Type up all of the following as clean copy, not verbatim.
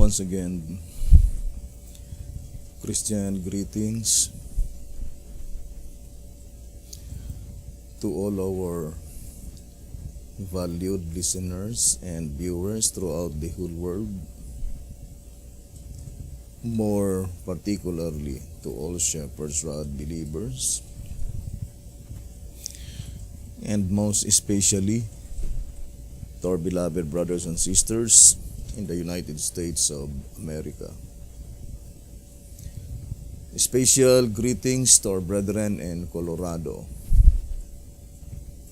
once again, Christian greetings to all our valued listeners and viewers throughout the whole world, more particularly to all Shepherd's Rod believers, and most especially to our beloved brothers and sisters in the United States of America. Special greetings to our brethren in Colorado,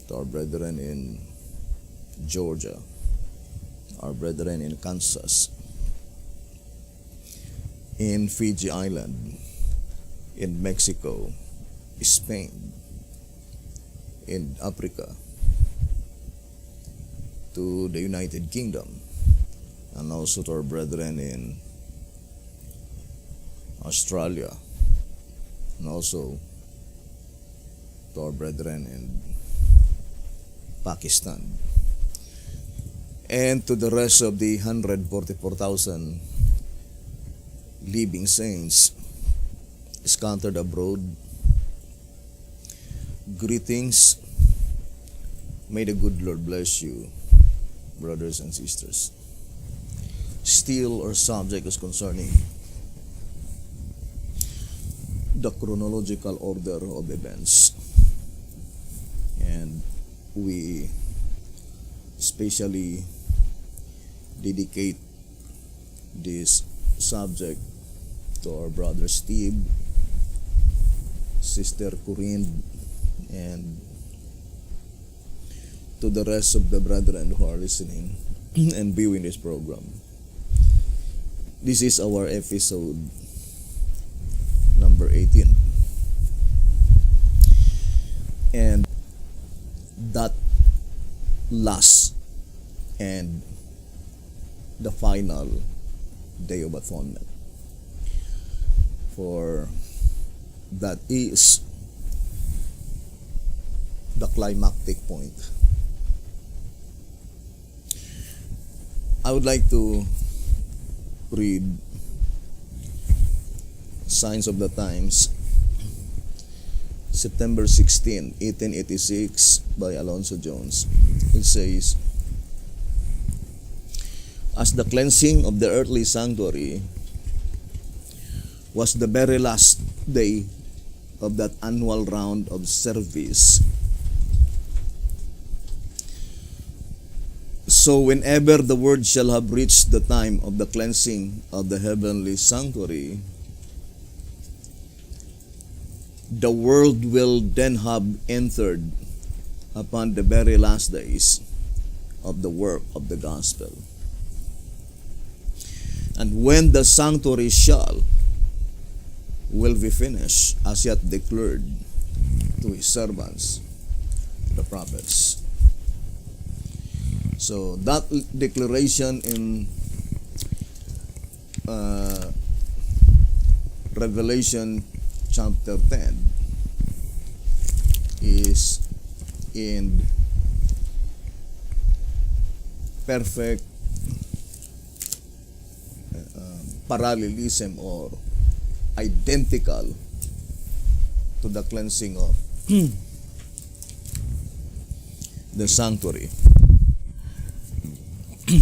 to our brethren in Georgia, our brethren in Kansas, in Fiji Island, in Mexico, Spain, in Africa, to the United Kingdom, and also to our brethren in Australia, and also to our brethren in Pakistan, and to the rest of the 144,000 living saints scattered abroad. Greetings. May the good Lord bless you, brothers and sisters. Still, our subject is concerning the chronological order of events, and we especially dedicate this subject to our brother Steve, sister Corinne, and to the rest of the brethren who are listening and viewing this program. This is our episode number 18. And that last and the final Day of Atonement, for that is the climactic point. I would like to read Signs of the Times, September 16, 1886 by Alonzo Jones. It says, "As the cleansing of the earthly sanctuary was the very last day of that annual round of service, so whenever the word shall have reached the time of the cleansing of the heavenly sanctuary, the world will then have entered upon the very last days of the work of the gospel. And when the sanctuary will be finished, as yet declared to his servants, the prophets." So that declaration in Revelation chapter 10 is in perfect parallelism or identical to the cleansing of the sanctuary.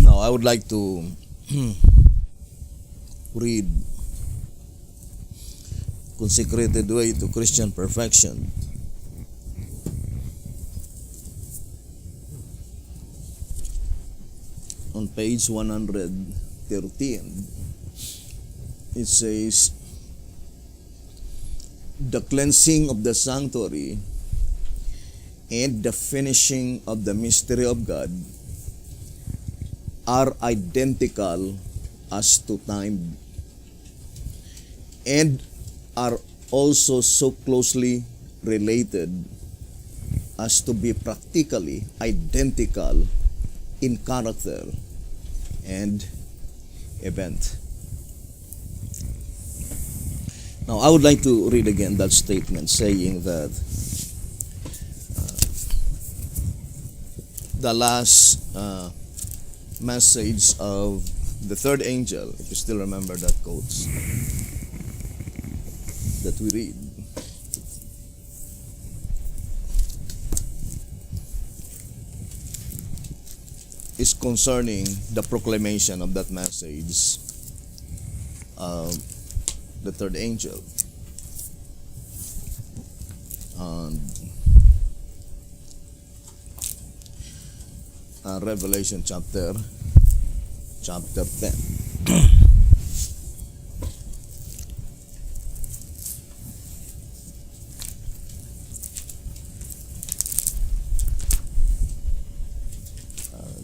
Now, I would like to read Consecrated Way to Christian Perfection, on page 113. It says, "The cleansing of the sanctuary and the finishing of the mystery of God are identical as to time, and are also so closely related as to be practically identical in character and event." Now, I would like to read again that statement saying that the last message of the third angel, if you still remember that quotes that we read, is concerning the proclamation of that message of the third angel. And Revelation chapter 10.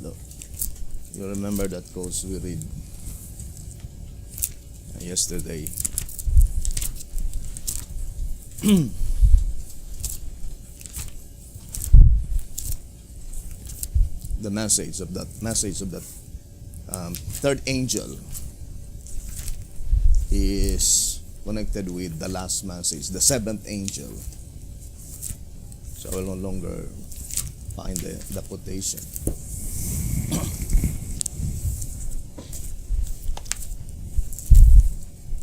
Look, you remember that quotes we read yesterday. The message of that third angel is connected with the last message, the seventh angel. So I will no longer find the quotation.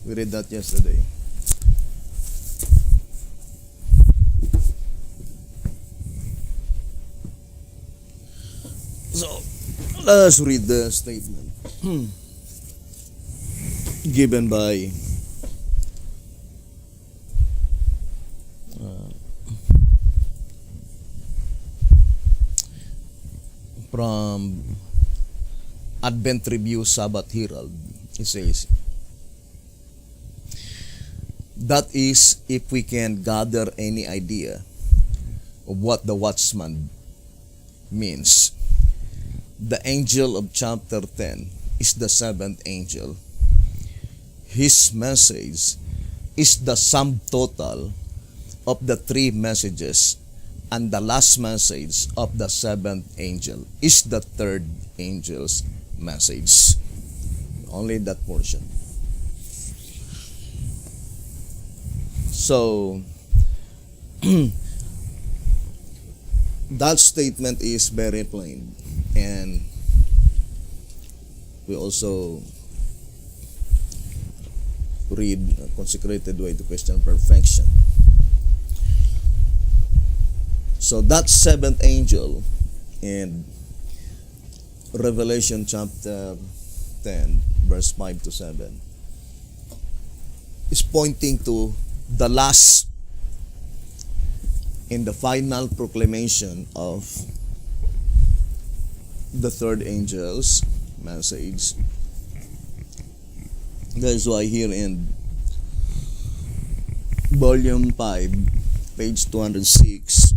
We read that yesterday. So, let's read the statement given by from Advent Review Sabbath Herald. It says, that is, if we can gather any idea of what the watchman means. The angel of chapter 10 is the seventh angel. His message is the sum total of the three messages, and the last message of the seventh angel is the third angel's message. Only that portion. So, that statement is very plain, and we also read a consecrated way to question perfection. So that seventh angel in Revelation chapter 10 verse 5 to 7 is pointing to the last in the final proclamation of the third angel's message. That is why here in volume 5, page 206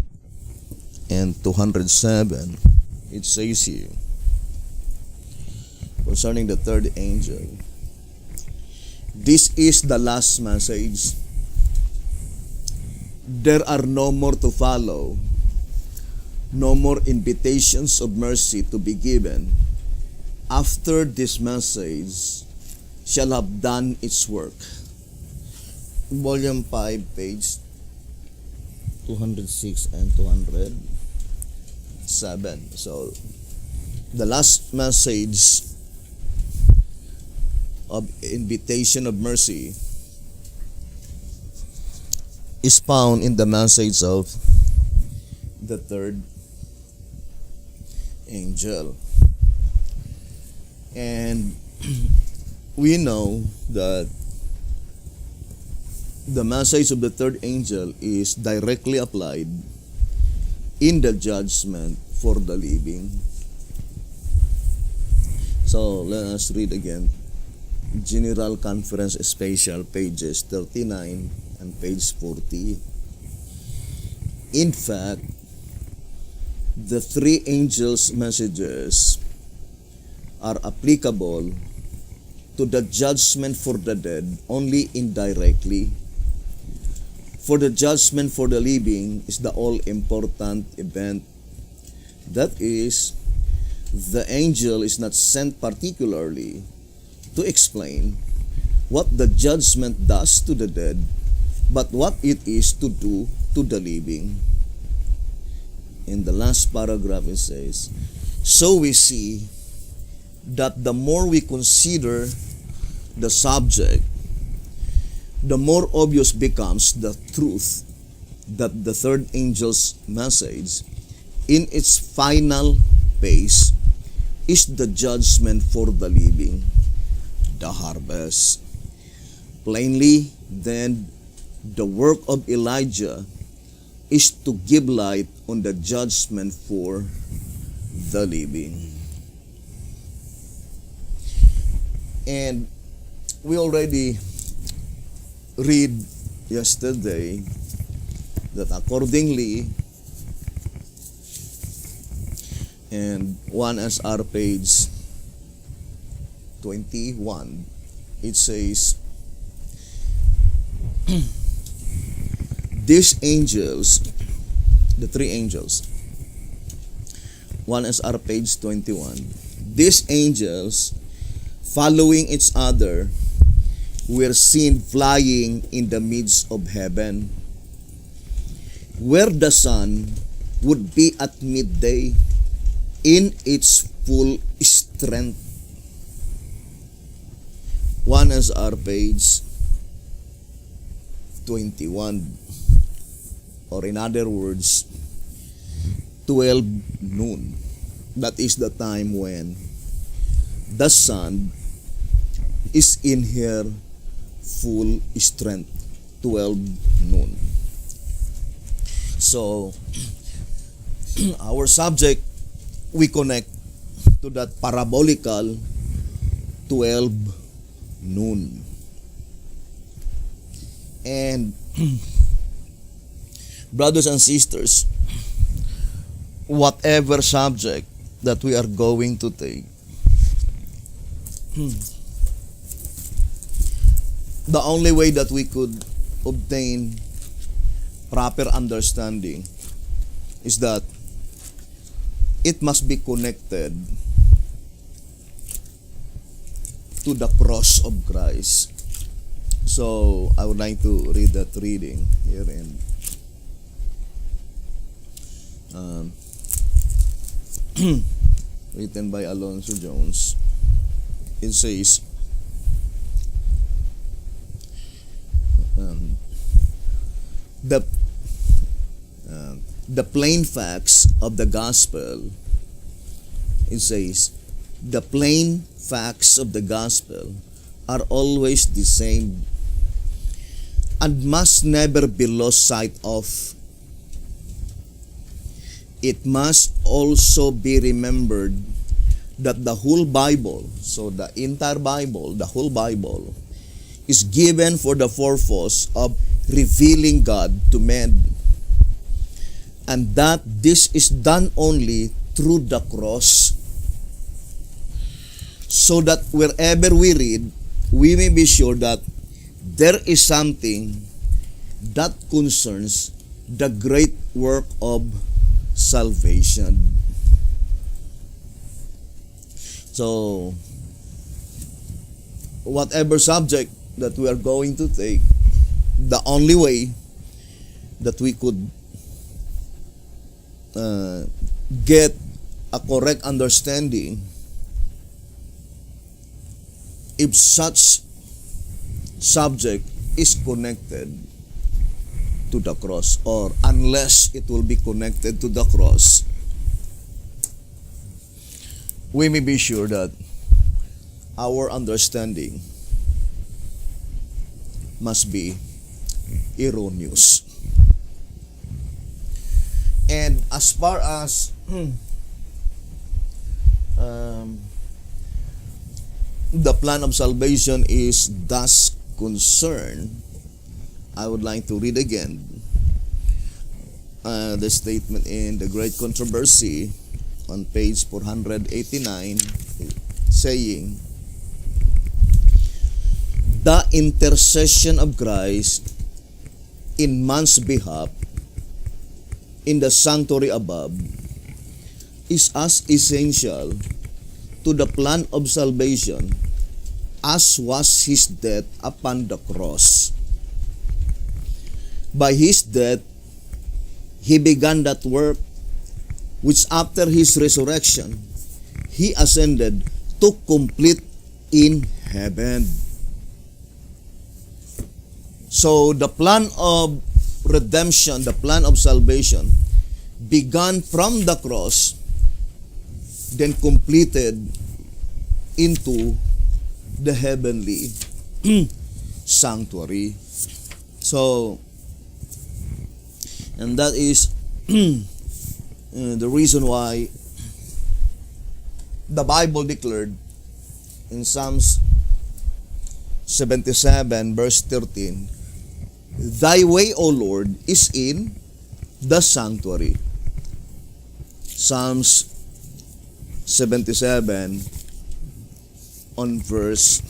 and 207, it says here concerning the third angel, this is the last message. There are no more to follow, no more invitations of mercy to be given after this message shall have done its work. Volume 5, page 206 and 207. So, the last message of invitation of mercy is found in the message of the third angel. And we know that the message of the third angel is directly applied in the judgment for the living. So let us read again. General Conference Special, pages 39 and page 40. In fact, the three angels' messages are applicable to the judgment for the dead only indirectly. For the judgment for the living is the all-important event. That is, the angel is not sent particularly to explain what the judgment does to the dead, but what it is to do to the living. In the last paragraph it says, so we see that the more we consider the subject, the more obvious becomes the truth that the third angel's message in its final phase is the judgment for the living, the harvest. Plainly, then, the work of Elijah is to give light on the judgment for the living. And we already read yesterday that accordingly, and 1SR page 21, it says, these angels, the three angels, 1SR page 21, these angels, following each other, were seen flying in the midst of heaven, where the sun would be at midday in its full strength. 1SR page 21, or in other words, 12 noon. That is the time when the sun is in her full strength, 12 noon. So, our subject, we connect to that parabolical 12 noon. And brothers and sisters, whatever subject that we are going to take, the only way that we could obtain proper understanding is that it must be connected to the cross of Christ. So I would like to read that reading here in written by Alonzo Jones. It says, the plain facts of the gospel, it says, the plain facts of the gospel are always the same and must never be lost sight of. It must also be remembered that the whole Bible, so the entire Bible, the whole Bible, is given for the purpose of revealing God to men, and that this is done only through the cross, so that wherever we read, we may be sure that there is something that concerns the great work of salvation. So, whatever subject that we are going to take, the only way that we could get a correct understanding if such subject is connected to the cross, or unless it will be connected to the cross, we may be sure that our understanding must be erroneous. And as far as the plan of salvation is thus concerned, I would like to read again the statement in The Great Controversy on page 489, saying, the intercession of Christ in man's behalf in the sanctuary above is as essential to the plan of salvation as was his death upon the cross. By his death, he began that work which after his resurrection, he ascended to complete in heaven. So the plan of redemption, the plan of salvation, began from the cross, then completed into the heavenly sanctuary. So, and that is the reason why the Bible declared in Psalms 77 verse 13, Thy way, O Lord, is in the sanctuary. Psalms 77 on verse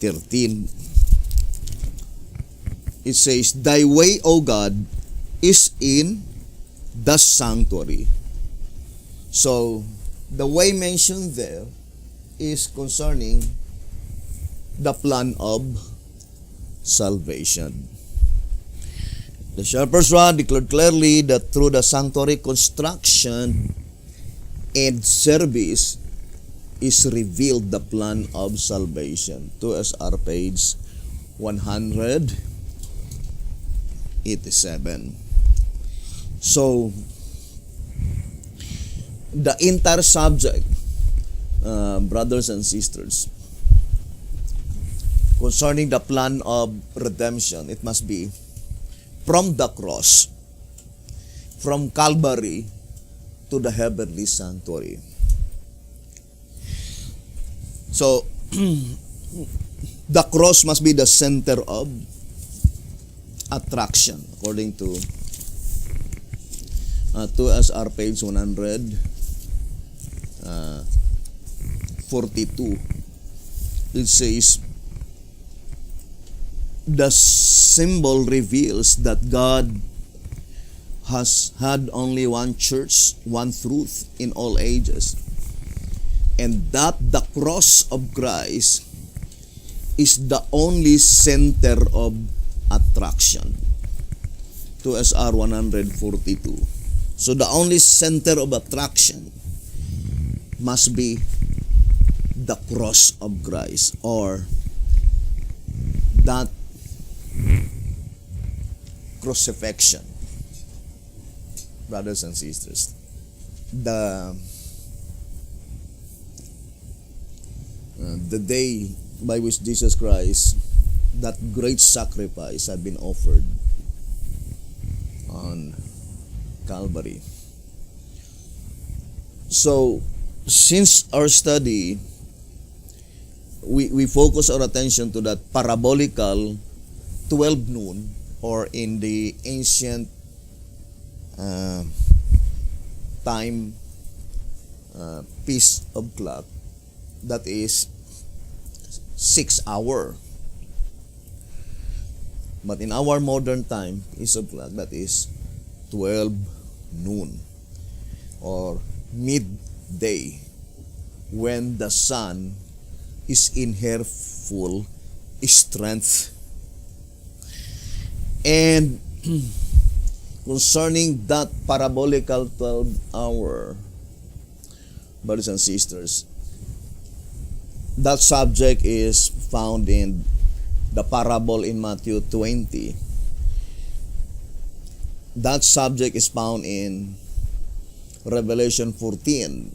13. It says, Thy way, O God, is in the sanctuary. So, the way mentioned there is concerning the plan of salvation. The shepherd's rod declared clearly that through the sanctuary construction and service is revealed the plan of salvation. 2SR page 187. So, the entire subject, brothers and sisters, concerning the plan of redemption, it must be from the cross, from Calvary to the heavenly sanctuary. So, the cross must be the center of attraction, according to 2SR page 142. It says, the symbol reveals that God has had only one church, one truth in all ages, and that the cross of Christ is the only center of attraction. 2SR 142. So the only center of attraction must be the cross of Christ, or that crucifixion. Brothers and sisters, the day by which Jesus Christ, that great sacrifice, had been offered on Calvary. So, since our study, we focus our attention to that parabolical 12 noon, or in the ancient time piece of clock, that is 6 hour. But in our modern time piece of clock, that is 12 noon, or midday, when the sun is in her full strength. And concerning that parabolical 12 hour, brothers and sisters, that subject is found in the parable in Matthew 20. That subject is found in Revelation 14,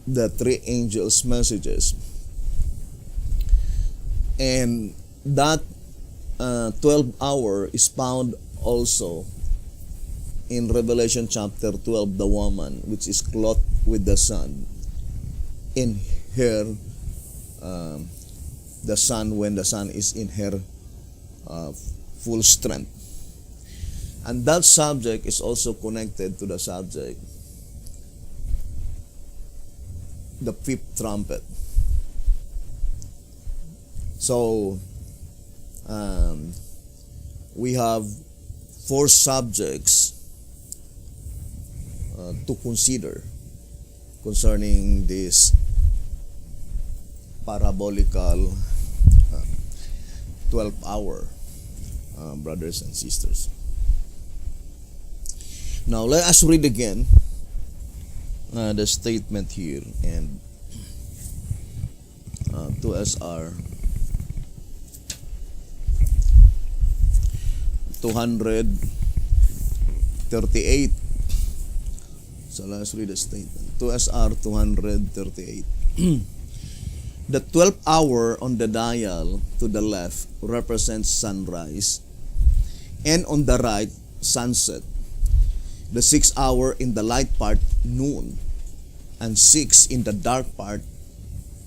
the three angels' messages. And that 12 hour is found also in Revelation chapter 12, the woman which is clothed with the sun, in her the sun, when the sun is in her full strength. And that subject is also connected to the subject, the fifth trumpet. So we have 4 subjects to consider concerning this parabolical 12 hour, brothers and sisters. Now let us read again the statement here, and 2SR 238. So let's read the statement. 2SR 238. The 12th hour on the dial to the left represents sunrise, and on the right, sunset. The 6th hour in the light part, noon, and 6 in the dark part,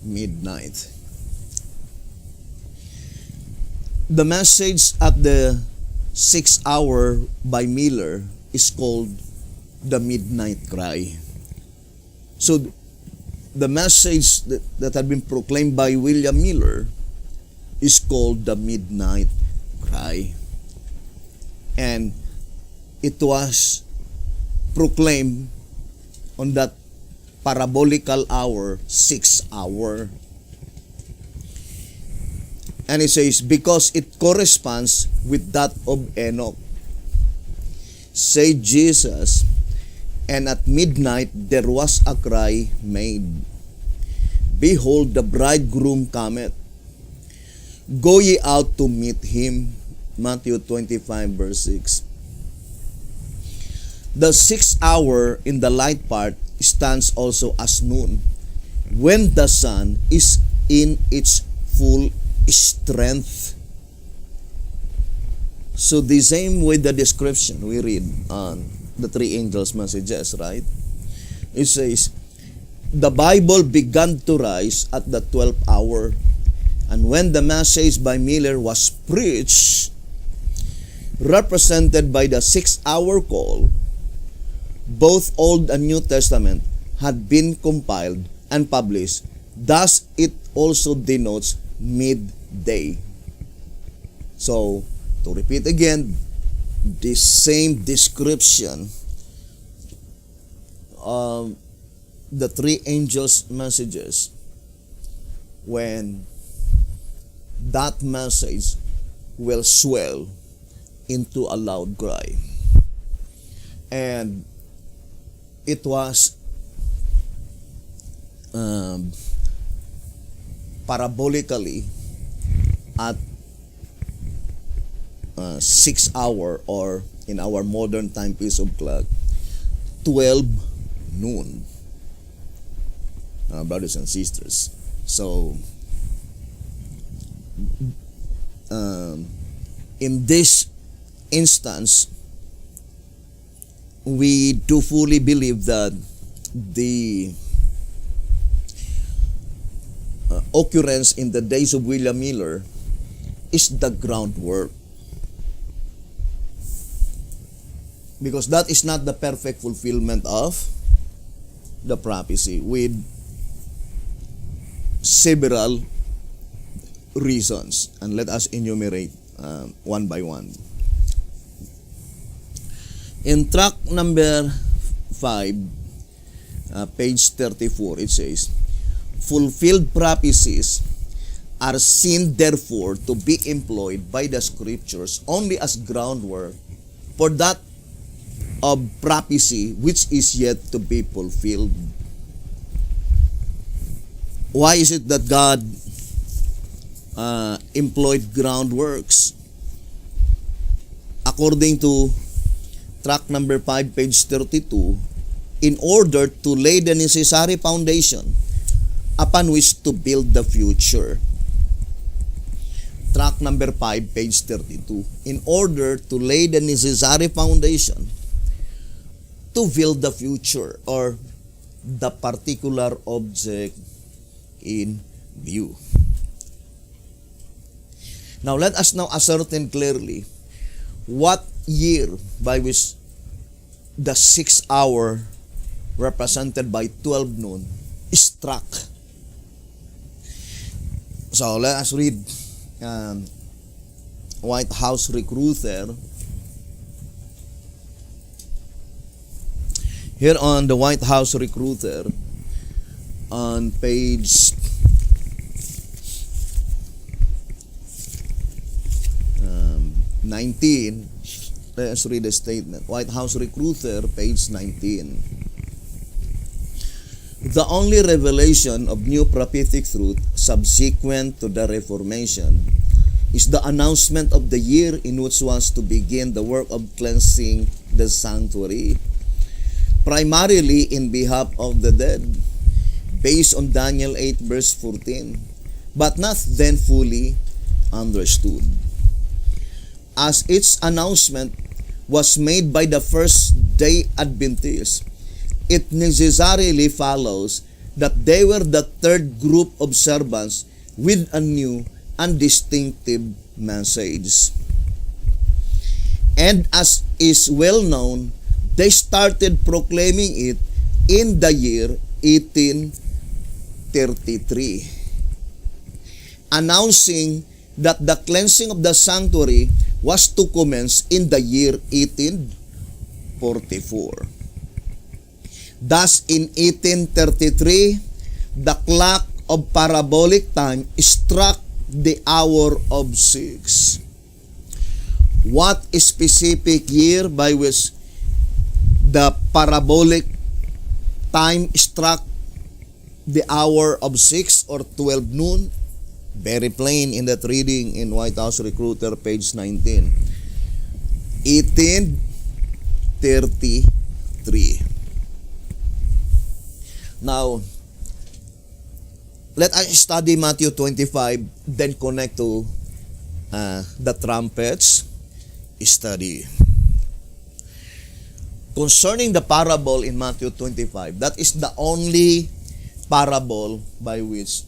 midnight. The message at the 6th hour by Miller is called the midnight cry. So the message that had been proclaimed by William Miller is called the midnight cry. And it was proclaimed on that parabolical hour, 6th hour. And it says, because it corresponds with that of Enoch. Say Jesus, and at midnight there was a cry made, behold, the bridegroom cometh. Go ye out to meet him. Matthew 25 verse 6. The 6th hour in the light part stands also as noon, when the sun is in its full strength. So the same with the description we read on the three angels' messages, right? It says, the Bible began to rise at the 12th hour, and when the message by Miller was preached, represented by the 6th hour call, both Old and New Testament had been compiled and published. Thus, it also denotes midday. So, to repeat again, the same description of the three angels' messages, when that message will swell into a loud cry. And it was parabolically at 6 hour, or in our modern timepiece of clock, 12 noon, brothers and sisters. So in this instance, we do fully believe that the occurrence in the days of William Miller is the groundwork, because that is not the perfect fulfillment of the prophecy, with several reasons, and let us enumerate one by one. In track number 5, page 34, it says, fulfilled prophecies are seen therefore to be employed by the scriptures only as groundwork for that of prophecy which is yet to be fulfilled. Why is it that God employed groundworks? According to track number 5, page 32, in order to lay the necessary foundation upon which to build the future. Track number 5, page 32, in order to lay the necessary foundation to build the future, or the particular object in view. Now let us now ascertain clearly what year by which the 6th hour, represented by 12 noon, is struck. So let us read White House Recruiter. Here on the White House Recruiter, on page 19, let us read the statement. White House Recruiter, page 19. The only revelation of new prophetic truth subsequent to the Reformation is the announcement of the year in which was to begin the work of cleansing the sanctuary, primarily in behalf of the dead, based on Daniel 8 verse 14, but not then fully understood. As its announcement was made by the first-day Adventists, it necessarily follows that they were the third group of servants with a new and distinctive message. And as is well known, they started proclaiming it in the year 1833, announcing that the cleansing of the sanctuary was to commence in the year 1844. Thus, in 1833, the clock of parabolic time struck the hour of 6. What specific year by which the parabolic time struck the hour of 6 or 12 noon? Very plain in that reading in White House Recruiter, page 19. 1833. Now, let us study Matthew 25, then connect to the trumpets study. Concerning the parable in Matthew 25, that is the only parable by which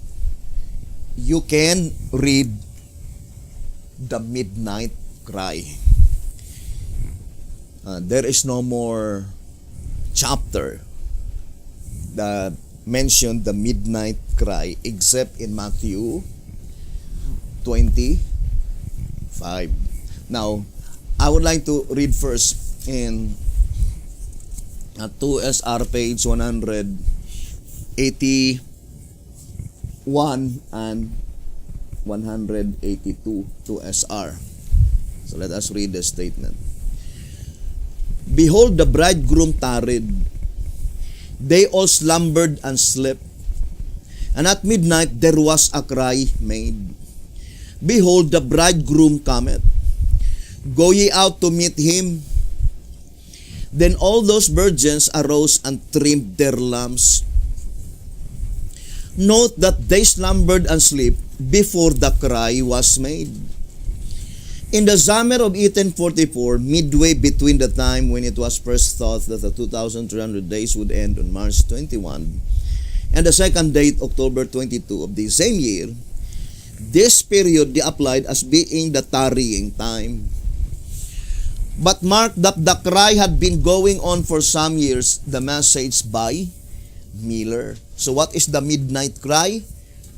you can read the midnight cry. There is no more chapter that mentioned the midnight cry except in Matthew 25. Now, I would like to read first in 2SR page 181 and 182, 2SR. So let us read the statement. Behold, the bridegroom tarried. They all slumbered and slept. And at midnight there was a cry made. Behold, the bridegroom cometh. Go ye out to meet him. Then all those virgins arose and trimmed their lamps. Note that they slumbered and slept before the cry was made. In the summer of 1844, midway between the time when it was first thought that the 2,300 days would end on March 21 and the second date, October 22 of the same year, this period they applied as being the tarrying time. But mark that the cry had been going on for some years, the message by Miller. So what is the midnight cry?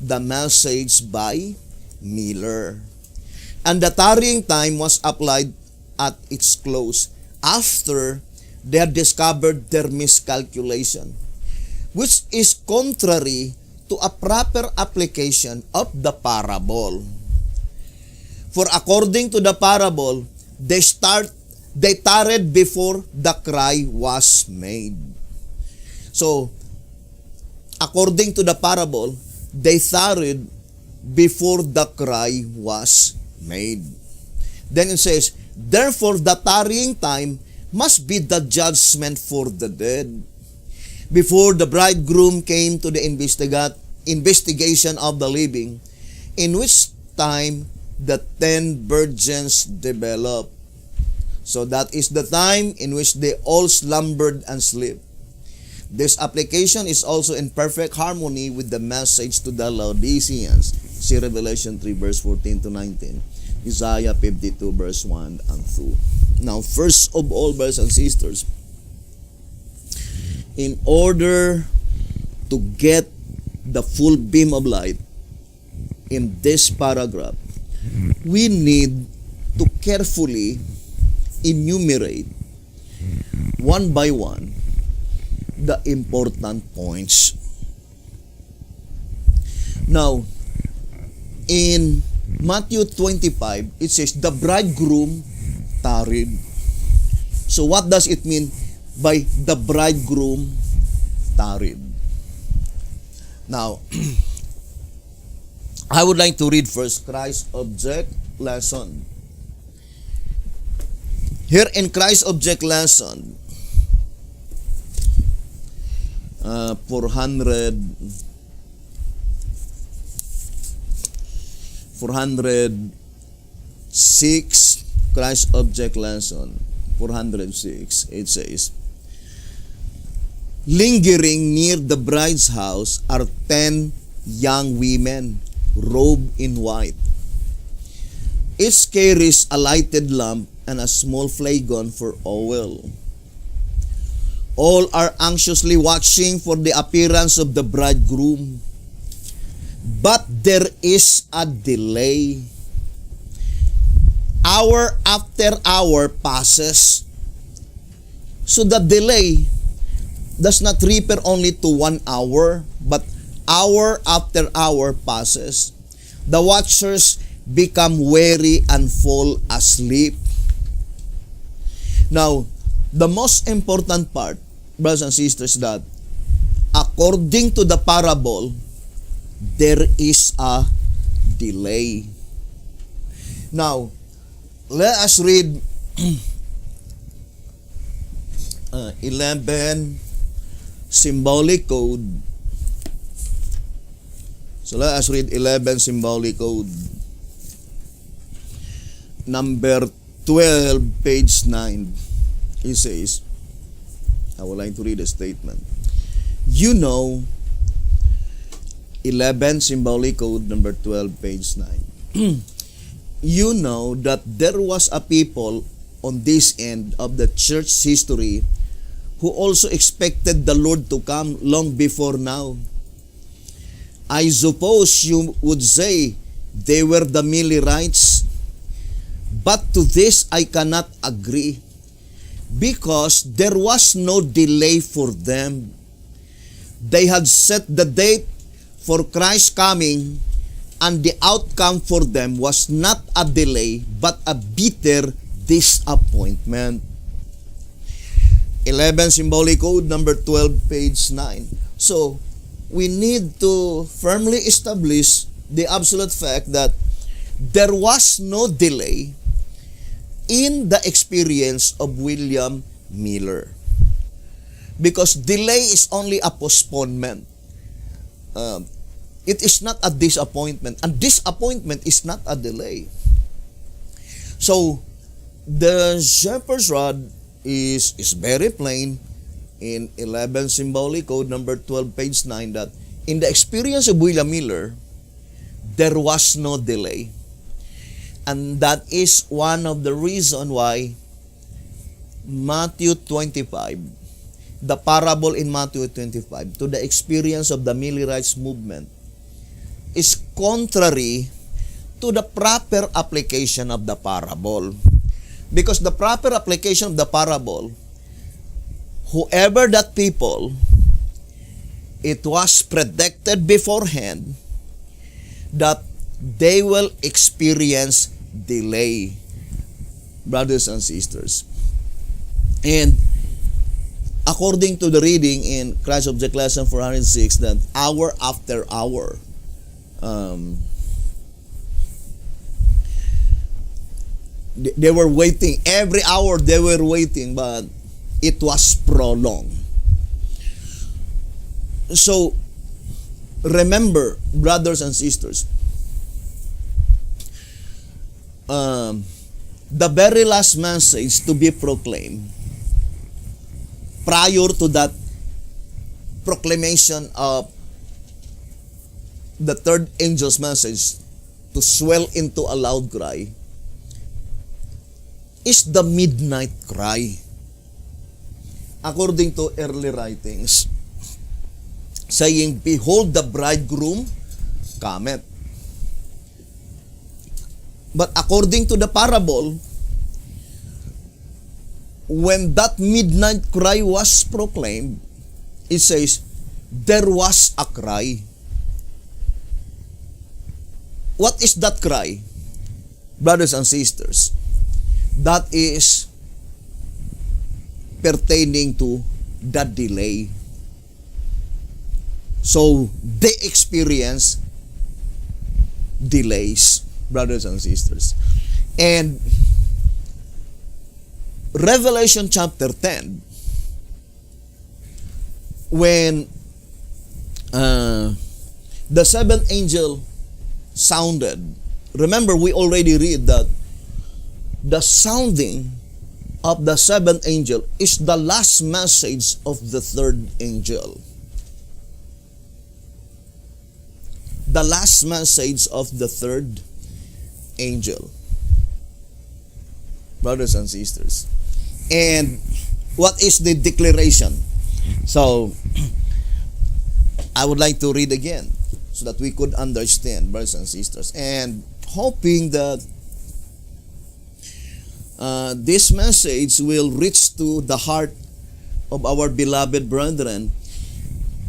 The message by Miller. And the tarrying time was applied at its close after they had discovered their miscalculation, which is contrary to a proper application of the parable. For according to the parable, they tarried before the cry was made. So, according to the parable, they tarried before the cry was made. Then it says, therefore the tarrying time must be the judgment for the dead. Before the bridegroom came to the investigation of the living, in which time the 10 virgins developed. So that is the time in which they all slumbered and slept. This application is also in perfect harmony with the message to the Laodiceans. See Revelation 3 verse 14 to 19. Isaiah 52 verse 1 and 2. Now, first of all, brothers and sisters, in order to get the full beam of light in this paragraph, we need to carefully enumerate one by one the important points. Now, in Matthew 25, it says, the bridegroom tarried. So what does it mean by the bridegroom tarried? Now, I would like to read first Christ object lesson. Here in Christ object lesson, 406, Christ object lesson 406, it says, lingering near the bride's house are 10 young women robed in white. Each carries a lighted lamp and a small flagon for oil. All are anxiously watching for the appearance of the bridegroom. But there is a delay. Hour after hour passes. So the delay does not refer only to 1 hour, but hour after hour passes. The watchers become weary and fall asleep. Now, the most important part, brothers and sisters, that according to the parable, there is a delay. Now, let us read 11 symbolic code. So let us read 11 symbolic code. Number 12, page 9. It says, I would like to read a statement. You know, 11 symbolic code number 12, page 9. You know that there was a people on this end of the church history who also expected the Lord to come long before now. I suppose you would say they were the Millerites, but to this I cannot agree, because there was no delay for them. They had set the date for Christ's coming, and the outcome for them was not a delay, but a bitter disappointment. 11 symbolic code number 12, page 9. So, we need to firmly establish the absolute fact that there was no delay in the experience of William Miller. Because delay is only a postponement. It is not a disappointment. And disappointment is not a delay. So, the shepherd's rod is very plain in 11 symbolic code number 12, page 9, that in the experience of William Miller, there was no delay. And that is one of the reasons why Matthew 25, the parable in Matthew 25, to the experience of the Millerites movement, is contrary to the proper application of the parable. Because the proper application of the parable, whoever that people, it was predicted beforehand that they will experience delay, brothers and sisters. And according to the reading in Christ Object Lesson 406, that hour after hour, they were waiting. Every hour they were waiting, but it was prolonged. So, remember, brothers and sisters, the very last message to be proclaimed prior to that proclamation of the third angel's message to swell into a loud cry is the midnight cry. According to early writings, saying, behold, the bridegroom cometh. But according to the parable, when that midnight cry was proclaimed, it says, there was a cry. What is that cry, brothers and sisters? That is pertaining to the delay. So they experience delays, brothers and sisters. And Revelation chapter 10, when the seventh angel sounded, remember we already read that the sounding of the seventh angel is the last message of the third angel. The last message of the third angel, brothers and sisters. And what is the declaration? So I would like to read again so that we could understand, brothers and sisters, and hoping that this message will reach to the heart of our beloved brethren,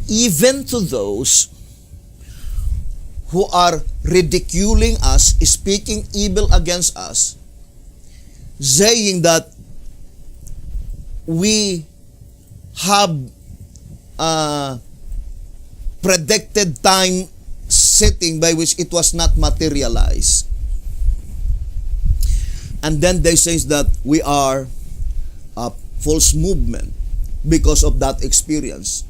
even to those who are ridiculing us, speaking evil against us, saying that we have a predicted time setting by which it was not materialized. And then they say that we are a false movement because of that experience.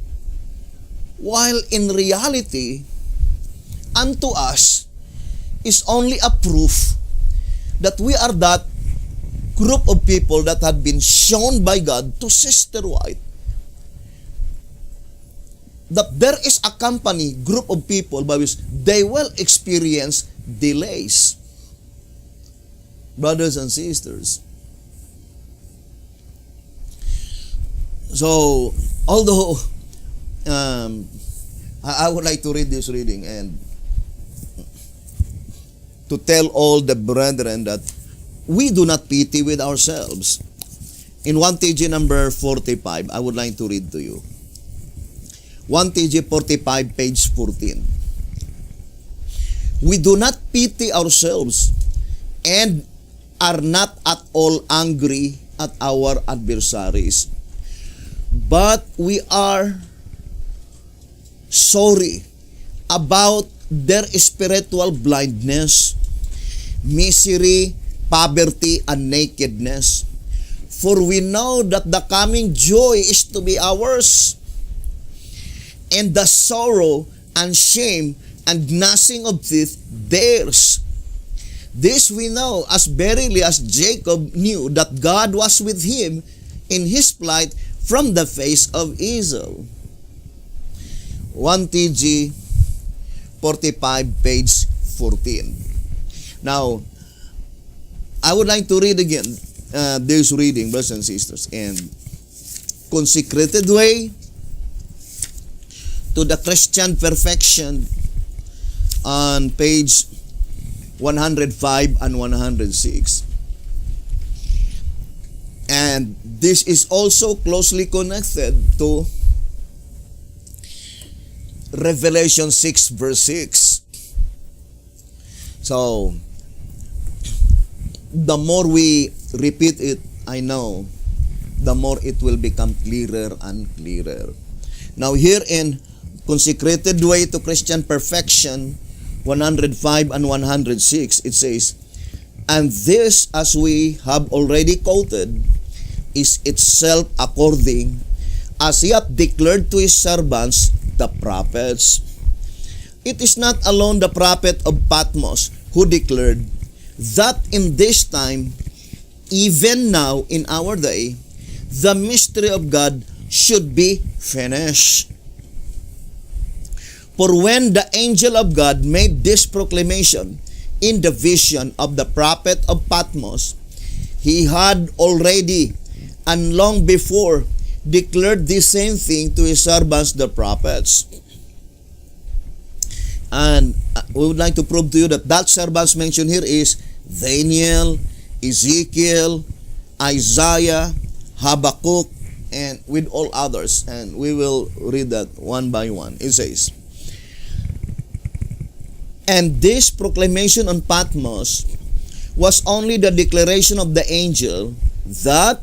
While in reality, unto us is only a proof that we are that group of people that had been shown by God to Sister White that there is a company, group of people by which they will experience delays. Brothers and sisters. So, although I would like to read this reading and to tell all the brethren that we do not pity with ourselves. In 1 TG number 45, I would like to read to you. 1 TG 45, page 14. We do not pity ourselves and are not at all angry at our adversaries, but we are sorry about their spiritual blindness, misery, poverty, and nakedness. For we know that the coming joy is to be ours, and the sorrow and shame and gnashing of teeth theirs. This we know, as verily as Jacob knew that God was with him in his flight from the face of Esau. 1 TG 45, page 14. Now, I would like to read again this reading, brothers and sisters, and consecrated way to the Christian perfection on page 105 and 106. And this is also closely connected to Revelation 6 verse 6. So, the more we repeat it, I know, the more it will become clearer and clearer. Now here in Consecrated Way to Christian Perfection, 105 and 106, it says, and this, as we have already quoted, is itself according as he hath declared to his servants, the prophets. It is not alone the prophet of Patmos who declared that in this time, even now in our day, the mystery of God should be finished. For when the angel of God made this proclamation in the vision of the prophet of Patmos, he had already and long before declared the same thing to his servants, the prophets. And we would like to prove to you that that servants mentioned here is Daniel, Ezekiel, Isaiah, Habakkuk, and with all others. And we will read that one by one. It says, and this proclamation on Patmos was only the declaration of the angel that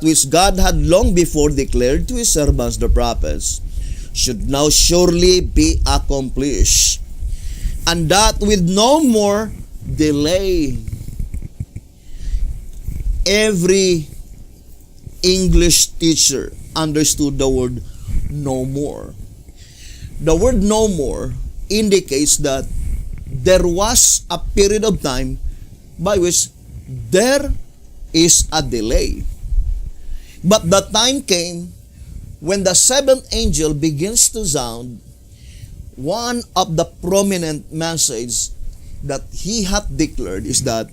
which God had long before declared to his servants the prophets, should now surely be accomplished, and that with no more delay. Every English teacher understood the word no more. The word no more indicates that there was a period of time by which there is a delay. But the time came when the seventh angel begins to sound one of the prominent messages that he had declared is that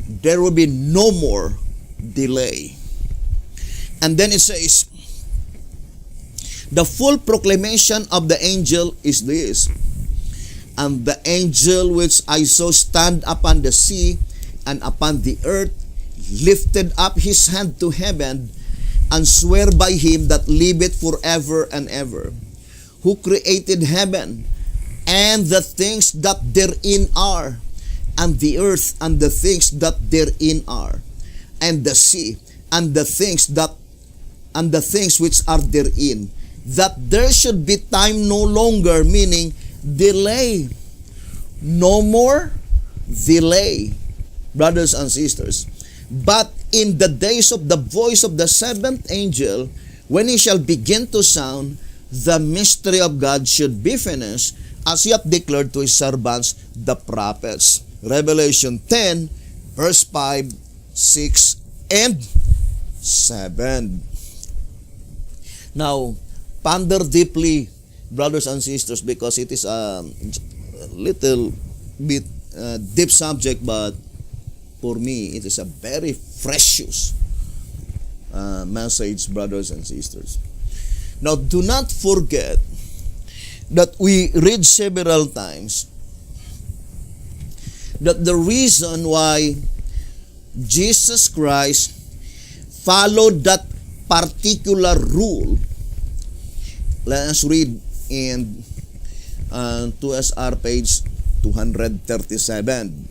there will be no more delay. And then it says, the full proclamation of the angel is this: and the angel which I saw stand upon the sea and upon the earth lifted up his hand to heaven, and swear by him that liveth forever and ever, who created heaven and the things that therein are, and the earth and the things that therein are, and the sea and the things which are therein, that there should be time no longer, meaning delay. No more delay, brothers and sisters. But in the days of the voice of the seventh angel, when he shall begin to sound, the mystery of God should be finished, as he hath declared to his servants the prophets. Revelation 10, verse 5, 6, and 7. Now, ponder deeply, brothers and sisters, because it is a little bit deep subject, but for me, it is a very precious message, brothers and sisters. Now, do not forget that we read several times that the reason why Jesus Christ followed that particular rule. Let us read in 2SR page 237.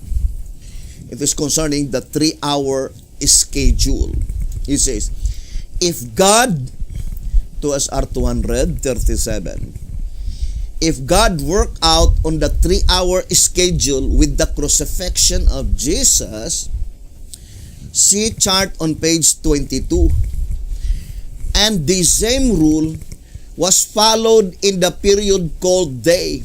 It is concerning the 3-hour schedule. It says, if God, 2SR 237, if God worked out on the 3-hour schedule with the crucifixion of Jesus, see chart on page 22. And the same rule was followed in the period called day.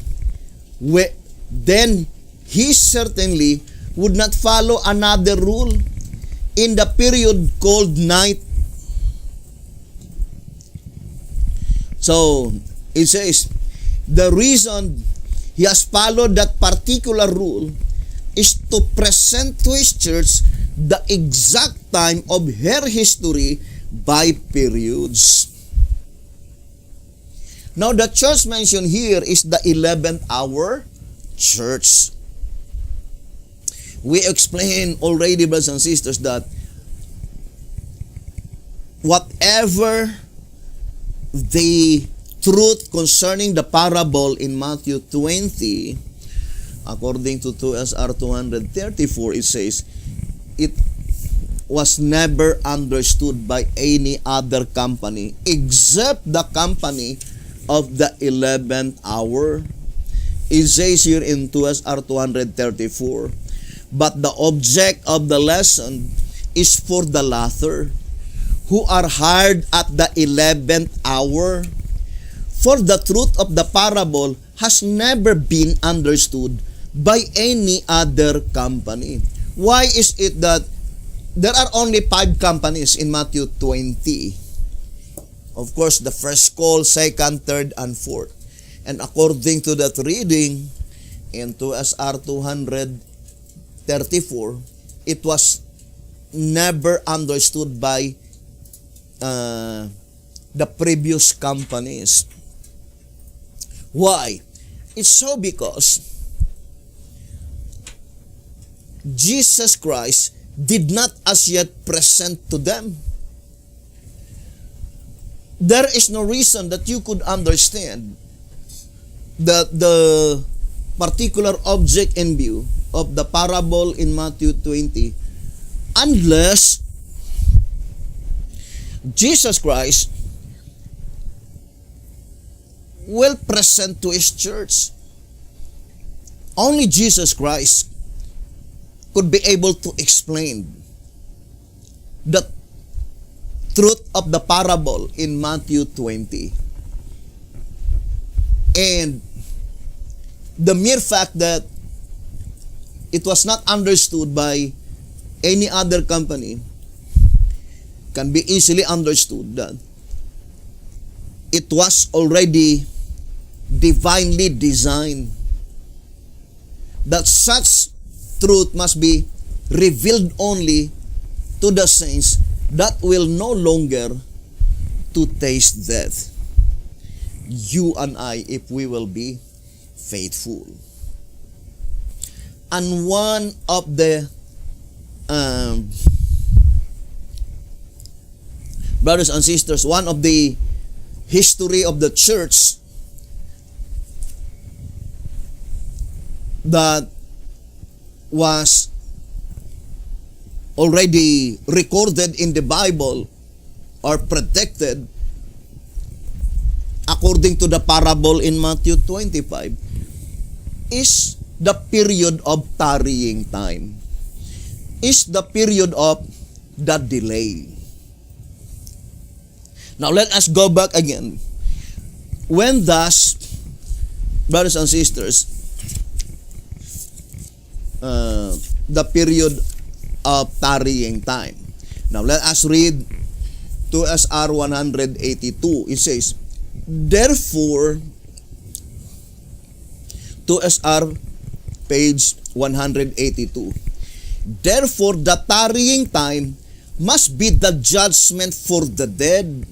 Then he certainly would not follow another rule in the period called night. So, it says, the reason he has followed that particular rule is to present to his church the exact time of her history by periods. Now, the church mentioned here is the 11th hour church. We explained already, brothers and sisters, that whatever the truth concerning the parable in Matthew 20, according to 2SR 234, it says, it was never understood by any other company except the company of the 11th hour. It says here in 2SR 234, but the object of the lesson is for the latter, who are hired at the 11th hour. For the truth of the parable has never been understood by any other company. Why is it that there are only 5 companies in Matthew 20? Of course, the first call, second, third, and fourth. And according to that reading in 2SR 234, it was never understood by the previous companies. Why? It's so because Jesus Christ did not as yet present to them. There is no reason that you could understand that the particular object in view of the parable in Matthew 20 unless Jesus Christ will present to His church. Only Jesus Christ could be able to explain the truth of the parable in Matthew 20. And the mere fact that it was not understood by any other company can be easily understood that it was already divinely designed that such truth must be revealed only to the saints that will no longer to taste death. You and I, if we will be faithful. And one of the brothers and sisters, one of the history of the church that was already recorded in the Bible or predicted according to the parable in Matthew 25 is the period of tarrying time, is the period of the delay. Now let us go back again. When thus, brothers and sisters, the period of tarrying time. Now let us read 2SR 182. It says, therefore, 2SR page 182. Therefore, the tarrying time must be the judgment for the dead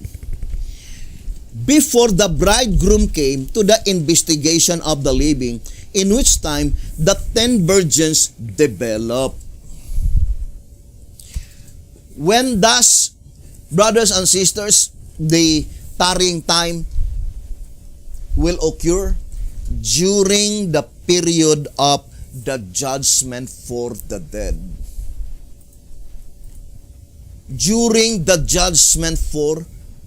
before the bridegroom came to the investigation of the living, in which time the 10 virgins develop. When thus, brothers and sisters, the tarrying time will occur during the period of the judgment for the dead. During the judgment for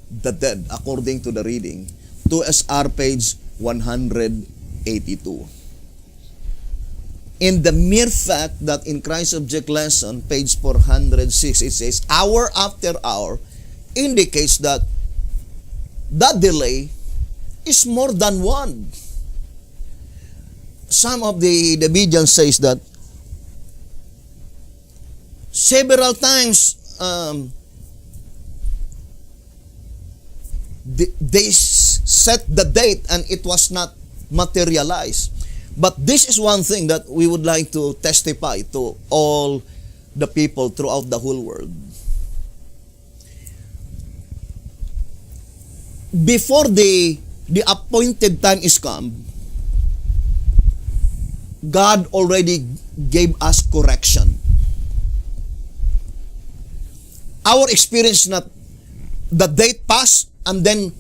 the dead, according to the reading. 2SR page 182. In the mere fact that in Christ Object Lesson, page 406, it says, hour after hour, indicates that that delay is more than one. Some of the Bebians says that several times they set the date and it was not materialized. But this is one thing that we would like to testify to all the people throughout the whole world. Before the appointed time is come, God already gave us correction. Our experience is not the date passed and then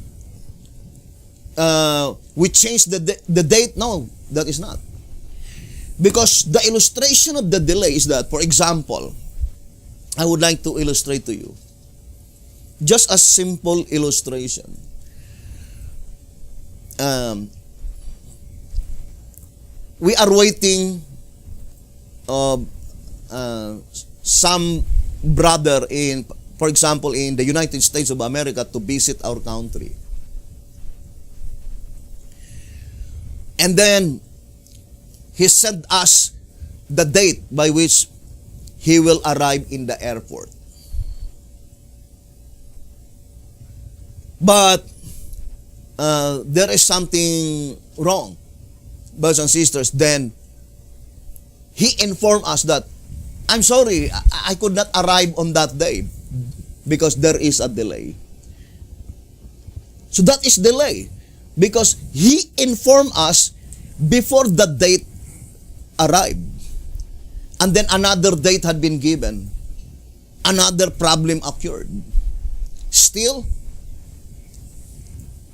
we change the date. No, that is not. Because the illustration of the delay is that, for example, I would like to illustrate to you. Just a simple illustration. We are waiting some brother in, for example, in the United States of America to visit our country. And then he sent us the date by which he will arrive in the airport. But there is something wrong, brothers and sisters. Then he informed us that, I'm sorry, I could not arrive on that day because there is a delay. So that is delay because he informed us before the date arrived. And then another date had been given. Another problem occurred. Still,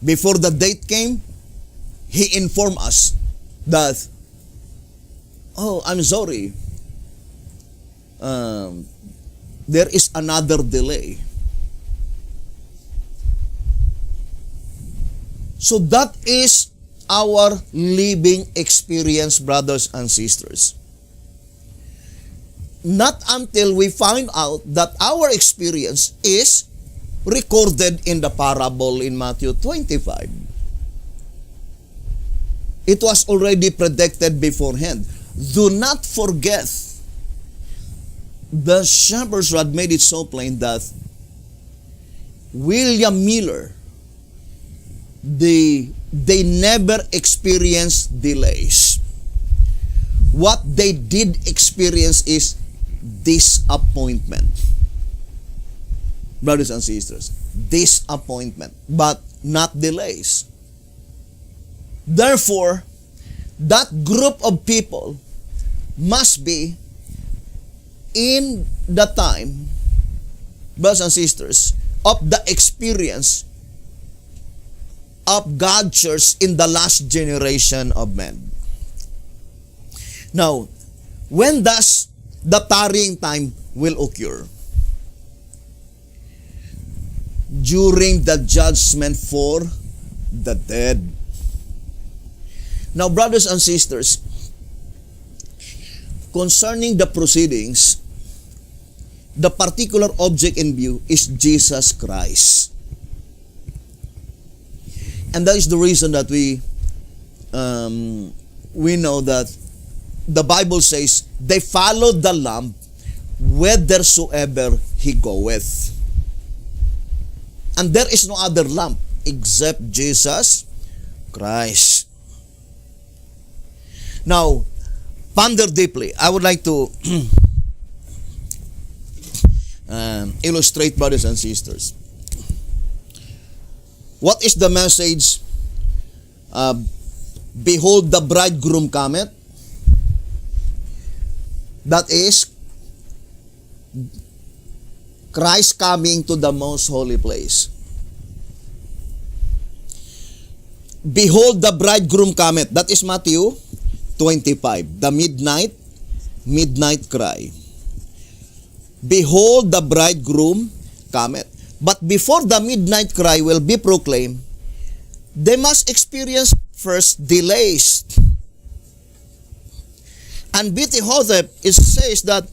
before the date came, he informed us that, oh, I'm sorry, there is another delay. So that is our living experience, brothers and sisters. Not until we find out that our experience is recorded in the parable in Matthew 25. It was already predicted beforehand. Do not forget, the shepherds had made it so plain that William Miller, they never experienced delays. What they did experience is disappointment. Brothers and sisters, disappointment, but not delays. Therefore, that group of people must be in the time, brothers and sisters, of the experience of God's church in the last generation of men. Now, when does the tarrying time will occur? During the judgment for the dead. Now, brothers and sisters, concerning the proceedings, the particular object in view is Jesus Christ. And that is the reason that we know that the Bible says, they followed the Lamb whithersoever he goeth. And there is no other lamp except Jesus Christ. Now, ponder deeply. I would like to illustrate, brothers and sisters. What is the message? Behold, the bridegroom cometh. That is Christ coming to the most holy place. Behold, the bridegroom cometh. That is Matthew 25. The midnight cry. Behold, the bridegroom cometh. But before the midnight cry will be proclaimed, they must experience first delays. And B.T. Hotep, it says that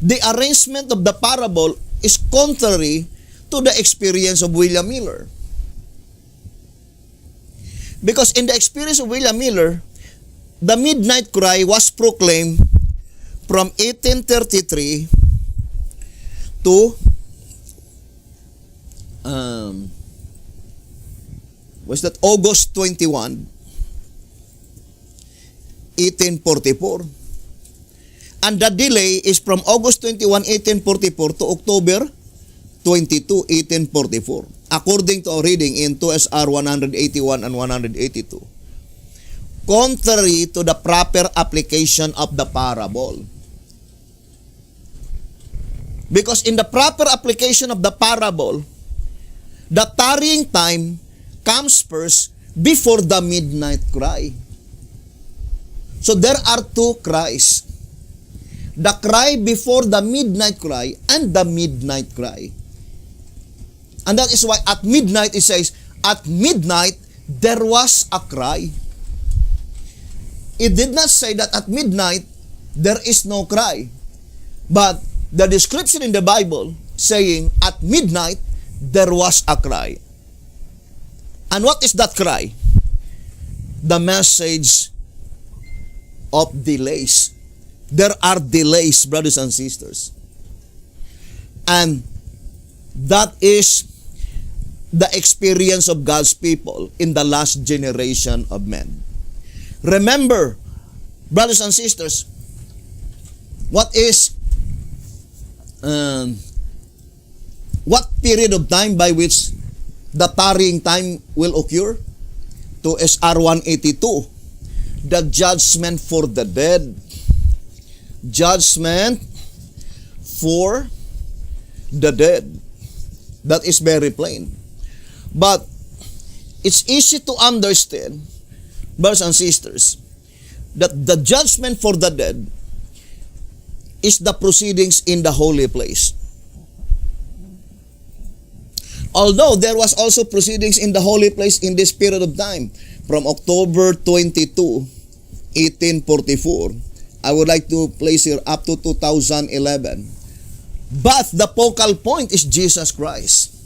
the arrangement of the parable is contrary to the experience of William Miller. Because in the experience of William Miller, the midnight cry was proclaimed from 1833 to August 21, 1844. And the delay is from August 21, 1844 to October 22, 1844. According to our reading in 2 SR 181 and 182. Contrary to the proper application of the parable. Because in the proper application of the parable, the tarrying time comes first before the midnight cry. So there are two cries. The cry before the midnight cry and the midnight cry. And that is why at midnight it says, at midnight there was a cry. It did not say that at midnight there is no cry. But the description in the Bible saying at midnight there was a cry. And what is that cry? The message of delays. There are delays, brothers and sisters. And that is the experience of God's people in the last generation of men. Remember, brothers and sisters, what period of time by which the tarrying time will occur? To SR 182, the judgment for the dead. Judgment for the dead. That is very plain. But it's easy to understand, brothers and sisters, that the judgment for the dead is the proceedings in the holy place. Although there was also proceedings in the holy place in this period of time, from October 22, 1844, I would like to place here up to 2011. But the focal point is Jesus Christ.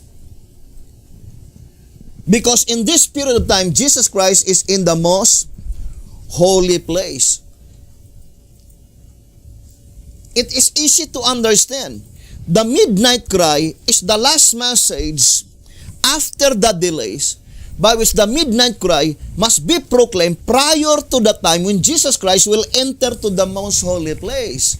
Because in this period of time, Jesus Christ is in the most holy place. It is easy to understand. The midnight cry is the last message after the delays by which the midnight cry must be proclaimed prior to the time when Jesus Christ will enter to the most holy place.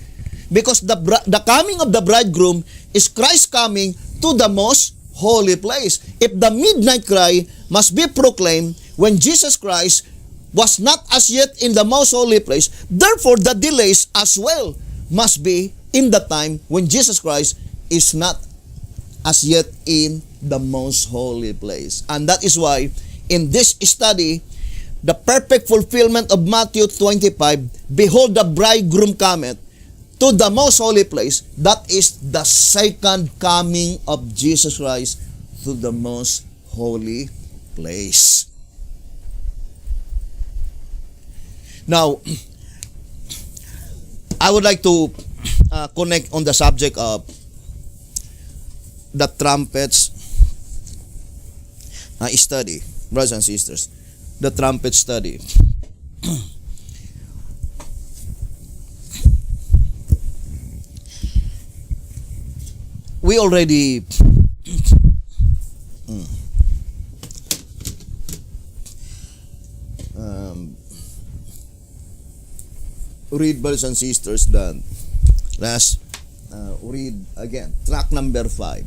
Because the coming of the bridegroom is Christ coming to the most holy place. If the midnight cry must be proclaimed when Jesus Christ was not as yet in the most holy place, therefore the delays as well must be in the time when Jesus Christ is not as yet in the most holy place. And that is why in this study, the perfect fulfillment of Matthew 25, behold the bridegroom cometh to the most holy place, that is the second coming of Jesus Christ to the most holy place. Now, I would like to connect on the subject of the trumpets study, brothers and sisters. The trumpet study. We already read, brothers and sisters, that let's read again track number 5.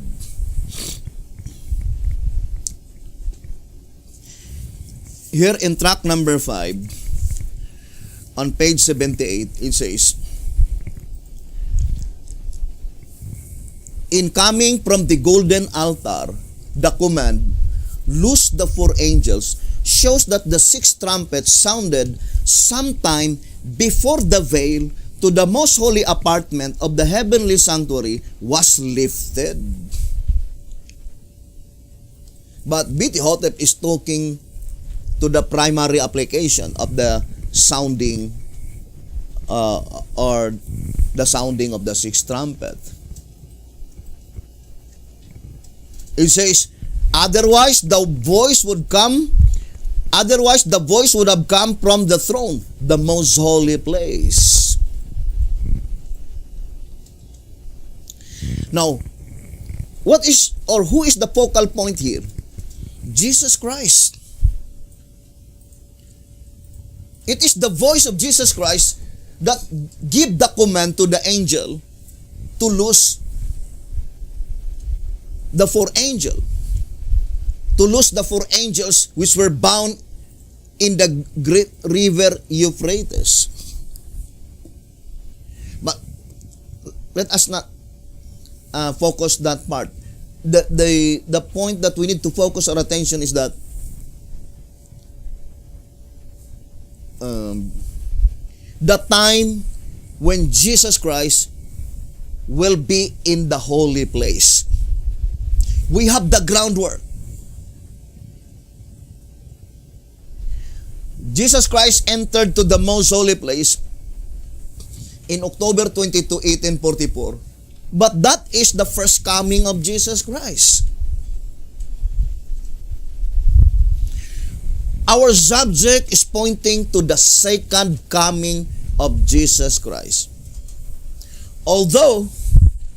Here in track number 5 on page 78, it says, in coming from the golden altar, the command, loose the 4 angels, shows that the 6 trumpets sounded sometime before the veil to the most holy apartment of the heavenly sanctuary was lifted. But B.T. Hotep is talking to the primary application of the sounding or the sounding of the 6th trumpet. It says, otherwise the voice would have come from the throne, the most holy place. Now, what is or who is the focal point here? Jesus Christ. It is the voice of Jesus Christ that give the command to the angel to loose the 4 angels. To loose the 4 angels which were bound in the great river Euphrates. But let us not focus that part. The point that we need to focus our attention is that the time when Jesus Christ will be in the holy place. We have the groundwork. Jesus Christ entered to the most holy place in October 22, 1844. But that is the first coming of Jesus Christ. Our subject is pointing to the second coming of Jesus Christ. Although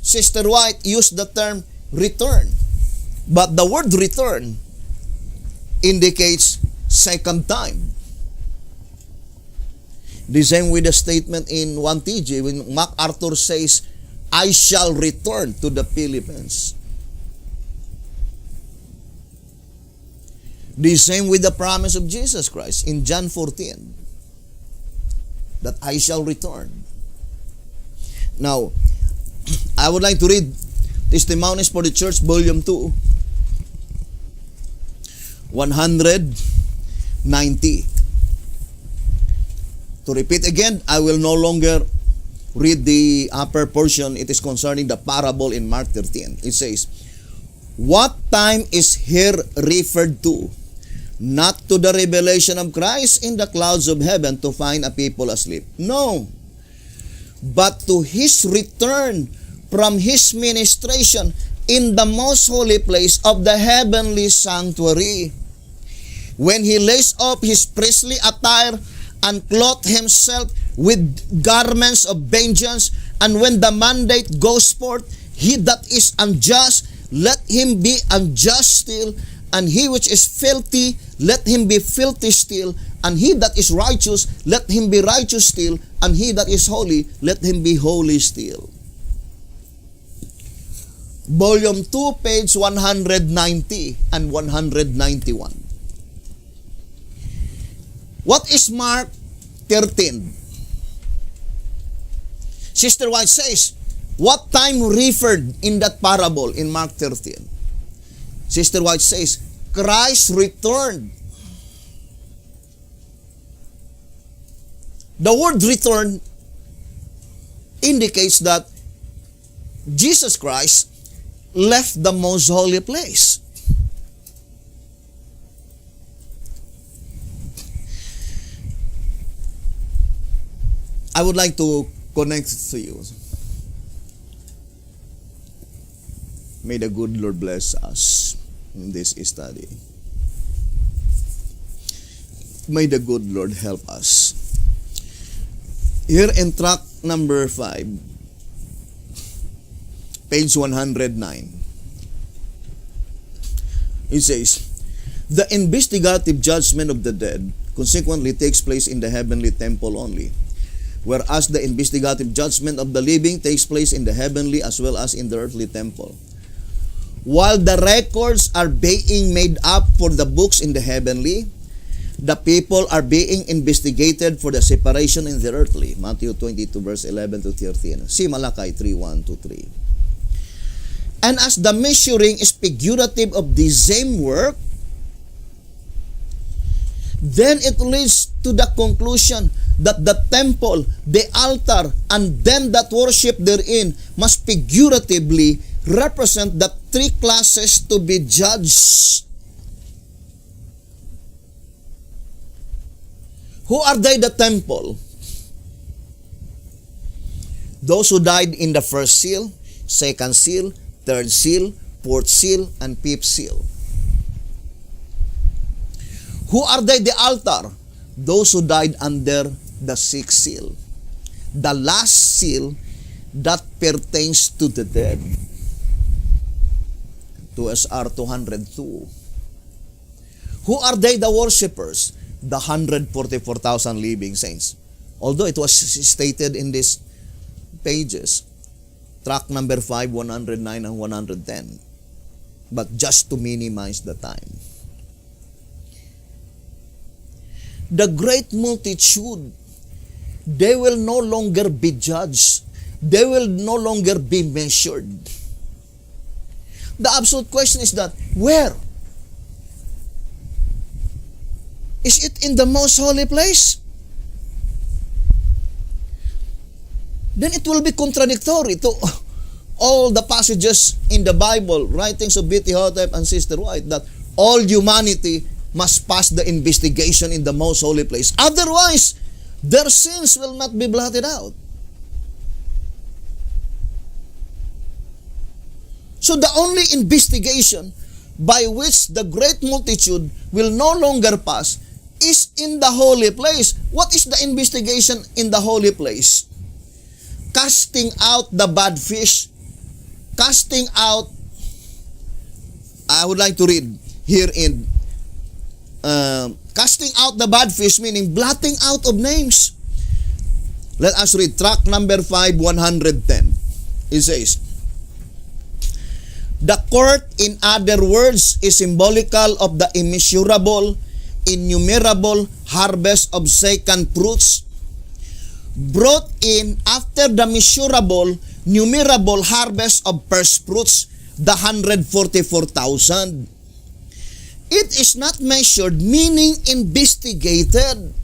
Sister White used the term return, but the word return indicates second time. The same with the statement in 1TG when MacArthur says, I shall return to the Philippines. The same with the promise of Jesus Christ in John 14, that I shall return. Now, I would like to read Testimonies for the Church, Volume 2, 190. To repeat again, I will no longer read the upper portion. It is concerning the parable in Mark 13. It says, What time is here referred to? Not to the revelation of Christ in the clouds of heaven to find a people asleep. No. But to His return from His ministration in the most holy place of the heavenly sanctuary, when He lays off His priestly attire and clothed Himself with garments of vengeance, and when the mandate goes forth, he that is unjust, let him be unjust still, and he which is filthy, let him be filthy still, and he that is righteous, let him be righteous still, and he that is holy, let him be holy still. Volume 2, page 190 and 191. What is Mark 13? Sister White says, what time referred in that parable in Mark 13? Sister White says, Christ returned. The word return indicates that Jesus Christ left the most holy place. I would like to connect to you. May the good Lord bless us in this study. May the good Lord help us. Here in track number 5, page 109, it says, the investigative judgment of the dead consequently takes place in the heavenly temple only, whereas the investigative judgment of the living takes place in the heavenly as well as in the earthly temple. While the records are being made up for the books in the heavenly, the people are being investigated for the separation in the earthly. Matthew 22 verse 11 to 13. See Malachi 3:1 to 3. And as the measuring is figurative of the same work, then it leads to the conclusion that the temple, the altar, and them that worship therein must figuratively represent the three classes to be judged. Who are they, the temple? Those who died in the first seal, second seal, third seal, fourth seal, and fifth seal. Who are they, the altar? Those who died under the sixth seal. The last seal that pertains to the dead. 2SR 202. Who are they, the worshippers? The 144,000 living saints. Although it was stated in these pages, track number 5, 109 and 110. But just to minimize the time. The great multitude, they will no longer be judged. They will no longer be measured. The absolute question is that, where? Is it in the most holy place? Then it will be contradictory to all the passages in the Bible, writings of B.T. Hotep and Sister White, that all humanity must pass the investigation in the most holy place. Otherwise, their sins will not be blotted out. So the only investigation by which the great multitude will no longer pass is in the holy place. What is the investigation in the holy place? Casting out the bad fish. Casting out, I would like to read here in casting out the bad fish, meaning blotting out of names. Let us read track number 5, 110. It says, the court, in other words, is symbolical of the immeasurable, innumerable harvest of second fruits brought in after the measurable, numerable harvest of first fruits, the 144,000. It is not measured, meaning investigated,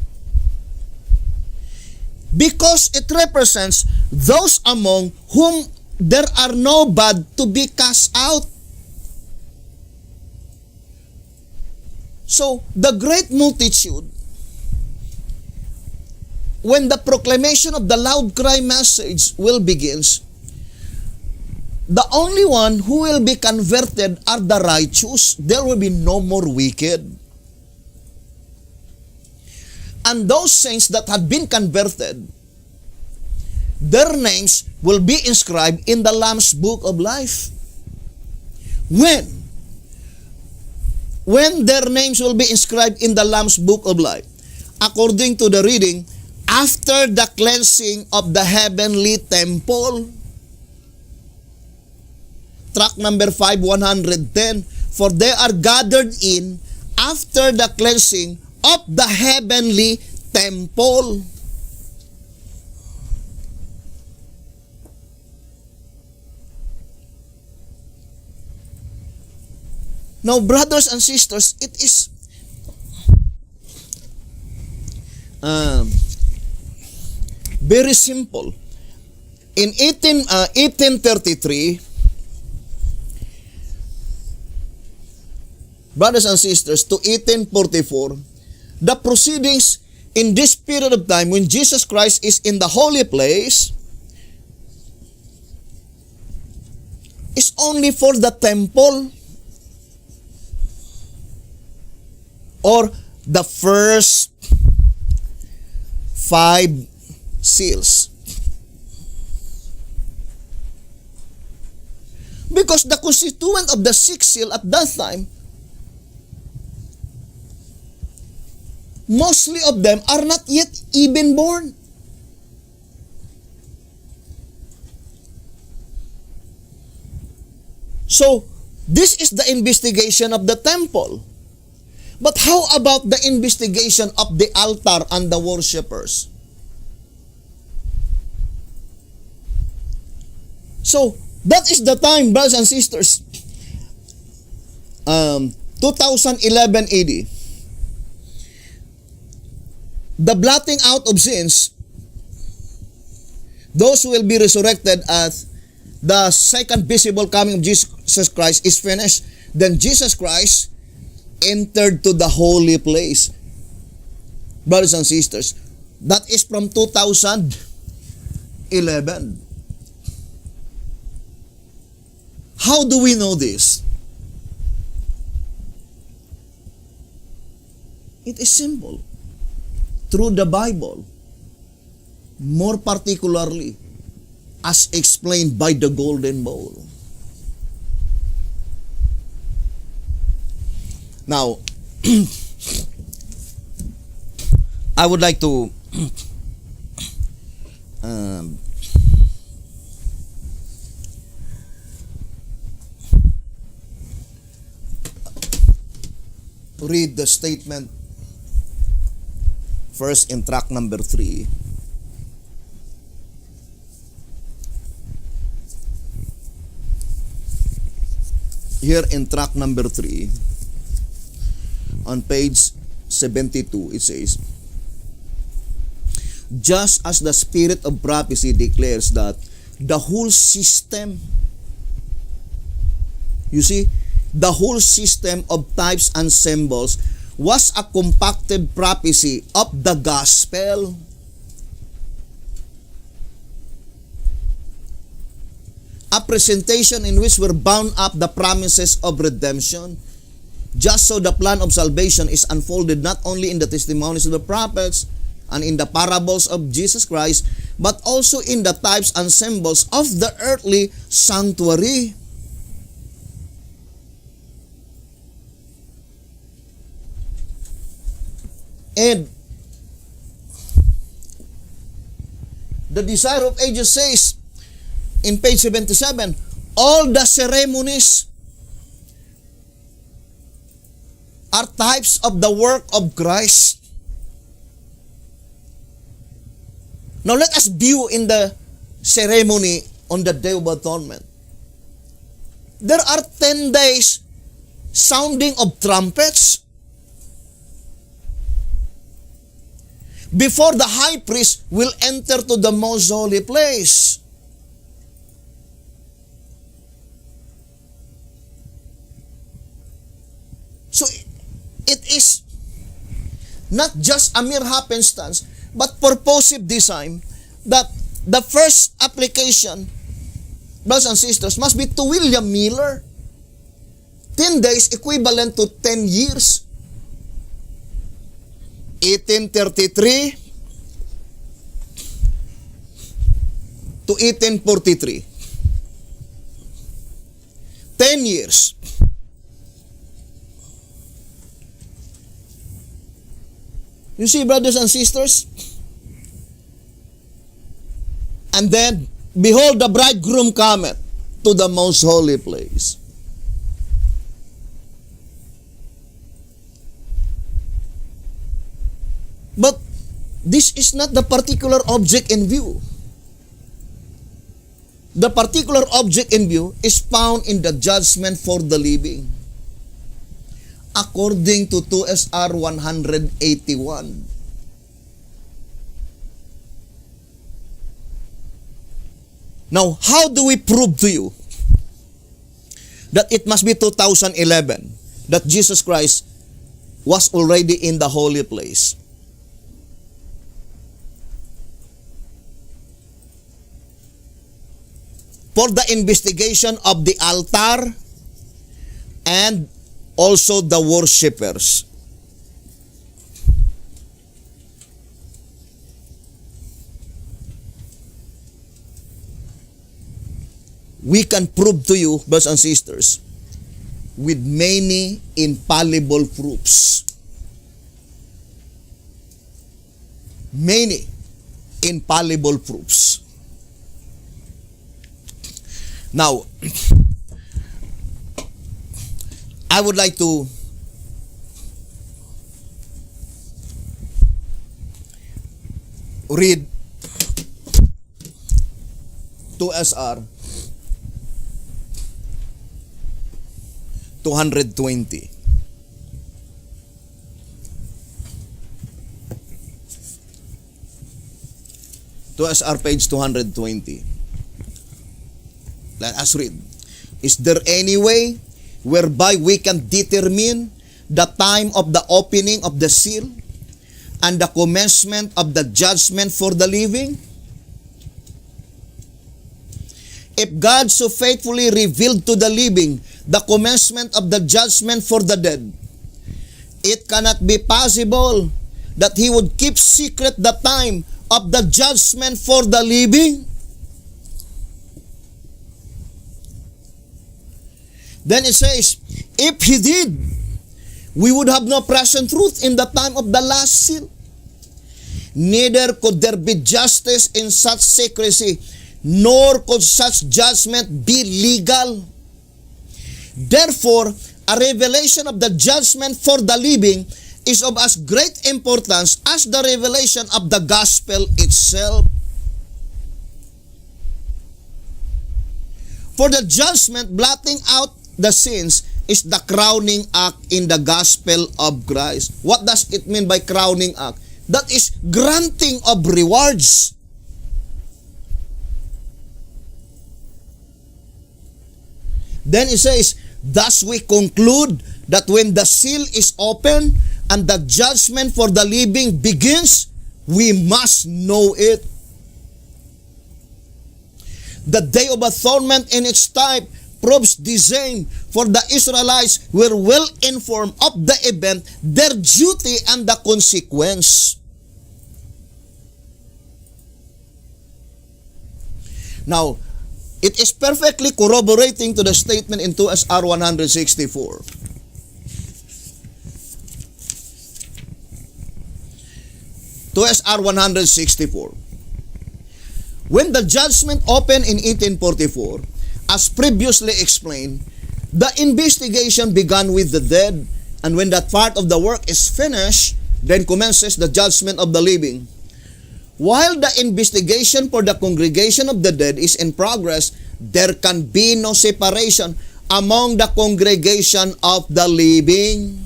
because it represents those among whom there are no bad to be cast out. So, the great multitude, when the proclamation of the loud cry message will begins, the only one who will be converted are the righteous. There will be no more wicked. And those saints that had been converted, their names will be inscribed in the Lamb's Book of Life. When their names will be inscribed in the Lamb's Book of Life, according to the reading, after the cleansing of the heavenly temple. Track number 5, 110. For they are gathered in after the cleansing of the heavenly temple. Now, brothers and sisters, it is very simple. In 1833, brothers and sisters, to 1844, the proceedings in this period of time when Jesus Christ is in the holy place is only for the temple or the first 5 seals. Because the constituent of the 6th seal at that time, mostly of them are not yet even born. So, this is the investigation of the temple. But how about the investigation of the altar and the worshippers? So, that is the time, brothers and sisters, 2011 AD. The blotting out of sins, those who will be resurrected at the second visible coming of Jesus Christ is finished. Then Jesus Christ entered to the holy place. Brothers and sisters, that is from 2011. How do we know this? It is simple. Through the Bible, more particularly as explained by the Golden Bowl. Now, I would like to read the statement first in track number 3. Here in track number 3, on page 72, it says, just as the spirit of prophecy declares that the whole system, you see, the whole system of types and symbols was a compacted prophecy of the gospel. A presentation in which were bound up the promises of redemption. Just so the plan of salvation is unfolded not only in the testimonies of the prophets and in the parables of Jesus Christ, but also in the types and symbols of the earthly sanctuary. And the Desire of Ages says in page 77, all the ceremonies are types of the work of Christ. Now let us view in the ceremony on the Day of Atonement. There are 10 days sounding of trumpets before the high priest will enter to the most holy place. So it is not just a mere happenstance, but purposive design, that the first application, brothers and sisters, must be to William Miller. 10 days equivalent to 10 years. 1833 to 1843. 10 years. You see, brothers and sisters? And then, behold, the bridegroom cometh to the most holy place. But this is not the particular object in view. The particular object in view is found in the judgment for the living, according to 2 SR 181. Now, how do we prove to you that it must be 2011 that Jesus Christ was already in the holy place? For the investigation of the altar and also the worshippers. We can prove to you, brothers and sisters, with many infallible proofs. Many infallible proofs. Now, I would like to read 2 SR 220. To SR page 220. Let us read. Is there any way whereby we can determine the time of the opening of the seal and the commencement of the judgment for the living? If God so faithfully revealed to the living the commencement of the judgment for the dead, it cannot be possible that He would keep secret the time of the judgment for the living. Then it says, if He did, we would have no present truth in the time of the last seal. Neither could there be justice in such secrecy, nor could such judgment be legal. Therefore, a revelation of the judgment for the living is of as great importance as the revelation of the gospel itself. For the judgment blotting out the sins is the crowning act in the gospel of Christ. What does it mean by crowning act? That is granting of rewards. Then it says, thus we conclude that when the seal is open and the judgment for the living begins, we must know it. The day of atonement in its type proves the same, for the Israelites were well informed of the event, their duty, and the consequence. Now, it is perfectly corroborating to the statement in 2 SR 164. 2 SR 164. When the judgment opened in 1844, as previously explained, the investigation began with the dead, and when that part of the work is finished, then commences the judgment of the living. While the investigation for the congregation of the dead is in progress, there can be no separation among the congregation of the living.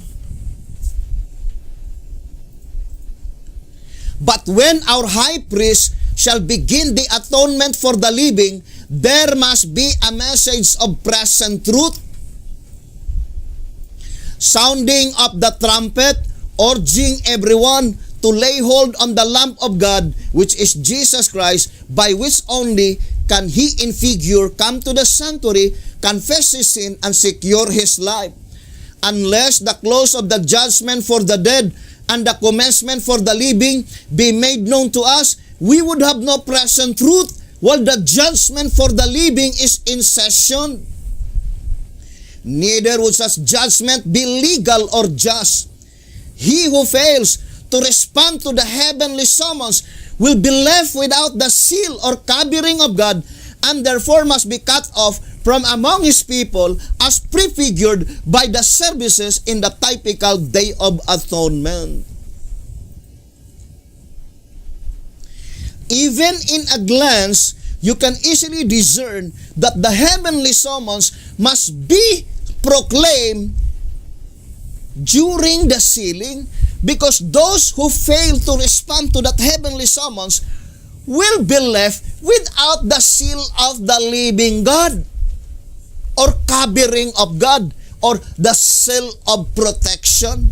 But when our high priest shall begin the atonement for the living, there must be a message of present truth, sounding of the trumpet, urging everyone to lay hold on the lamp of God, which is Jesus Christ, by which only can he in figure come to the sanctuary, confess his sin, and secure his life. Unless the close of the judgment for the dead and the commencement for the living be made known to us, we would have no present truth, while the judgment for the living is in session. Neither would such judgment be legal or just. He who fails to respond to the heavenly summons will be left without the seal or covering of God, and therefore must be cut off from among his people, as prefigured by the services in the typical Day of Atonement. Even in a glance, you can easily discern that the heavenly summons must be proclaimed during the sealing, because those who fail to respond to that heavenly summons will be left without the seal of the living God, or covering of God, or the seal of protection.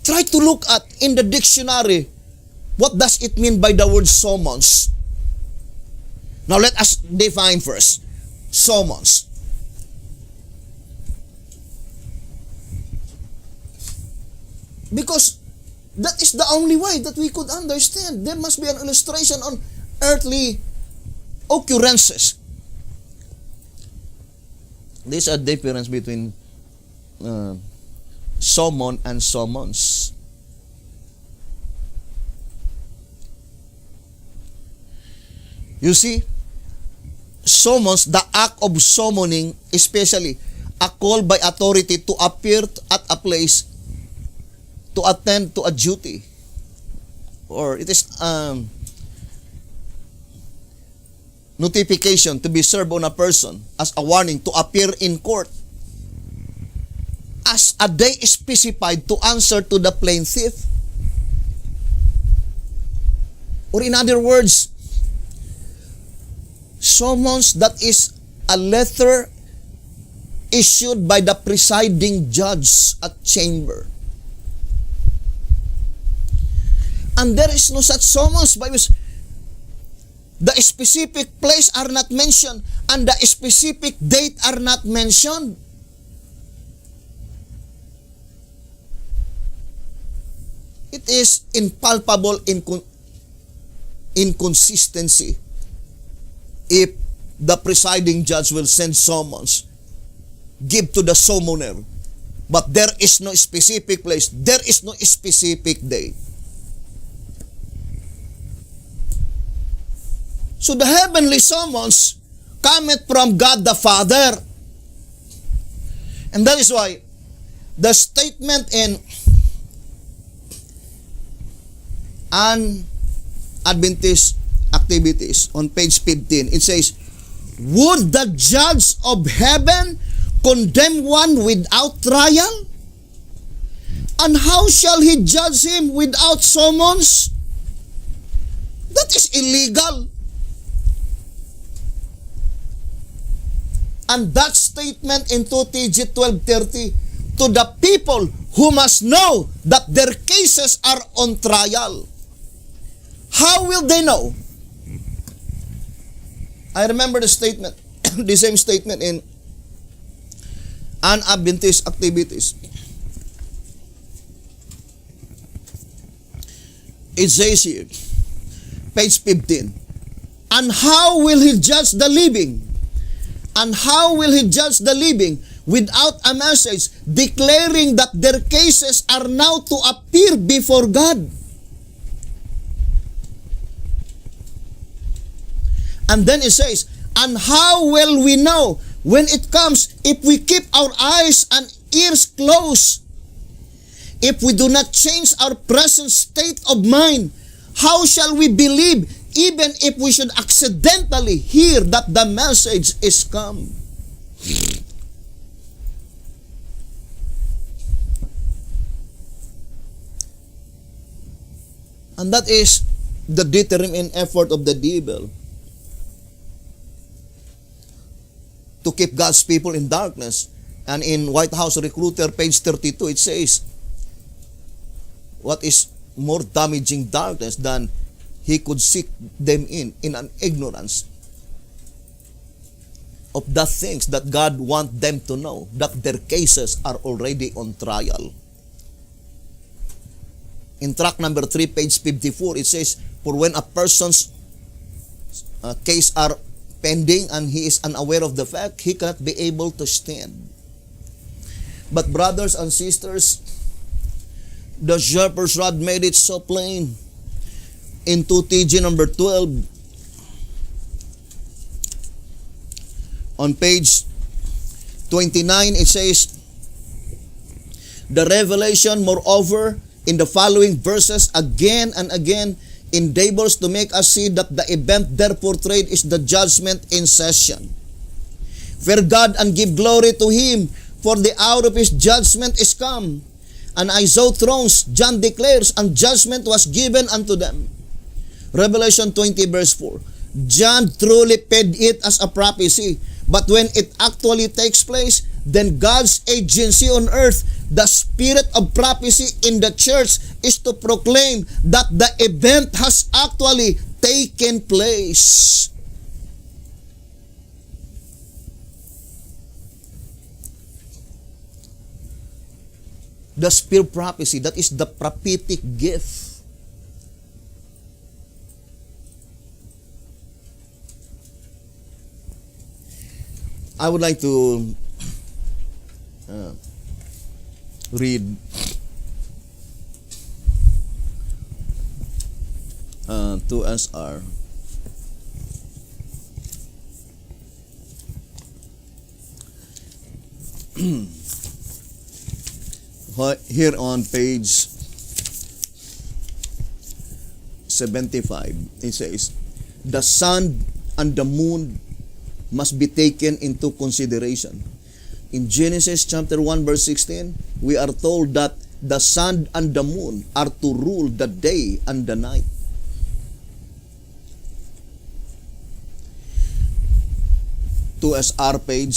Try to look at in the dictionary, what does it mean by the word summons? Now let us define first. Summons. Because that is the only way that we could understand. There must be an illustration on earthly occurrences. There's a difference between summon and summons. You see, summons, the act of summoning, especially a call by authority to appear at a place to attend to a duty, or it is notification to be served on a person as a warning to appear in court as a day specified to answer to the plaintiff. Or in other words, summons that is a letter issued by the presiding judge at chamber. And there is no such summons by which the specific place are not mentioned and the specific date are not mentioned. It is impalpable inconsistency if the presiding judge will send summons, give to the summoner, but there is no specific place, there is no specific date. So the heavenly summons cometh from God the Father. And that is why the statement in Adventist Activities on page 15, it says, would the judge of heaven condemn one without trial? And how shall he judge him without summons? That is illegal. And that statement in 2 TG 12:30, to the people who must know that their cases are on trial. How will they know? I remember the statement, the same statement in Adventist Activities. It says here, page 15, and how will he judge the living? And how will he judge the living without a message declaring that their cases are now to appear before God? And then it says, and how will we know when it comes if we keep our eyes and ears closed? If we do not change our present state of mind, how shall we believe even if we should accidentally hear that the message is come? And that is the determined effort of the devil to keep God's people in darkness And in White House Recruiter, page 32, it says, what is more damaging darkness than he could seek them in an ignorance of the things that God want them to know, that their cases are already on trial. In track number 3, page 54, it says, for when a person's case are pending and he is unaware of the fact, he cannot be able to stand. But brothers and sisters, the shepherd's rod made it so plain. In 2TG number 12, on page 29, it says, the revelation, moreover, in the following verses, again and again, endeavors to make us see that the event there portrayed is the judgment in session. Fear God and give glory to Him, for the hour of His judgment is come. And I saw thrones, John declares, and judgment was given unto them. Revelation 20 verse 4. John truly paid it as a prophecy, but when it actually takes place, then God's agency on earth, the spirit of prophecy in the church, is to proclaim that the event has actually taken place. The spirit of prophecy, that is the prophetic gift. I would like to read 2SR. Here on page 75, it says, the sun and the moon must be taken into consideration. In Genesis chapter 1 verse 16, we are told that the sun and the moon are to rule the day and the night. To SR page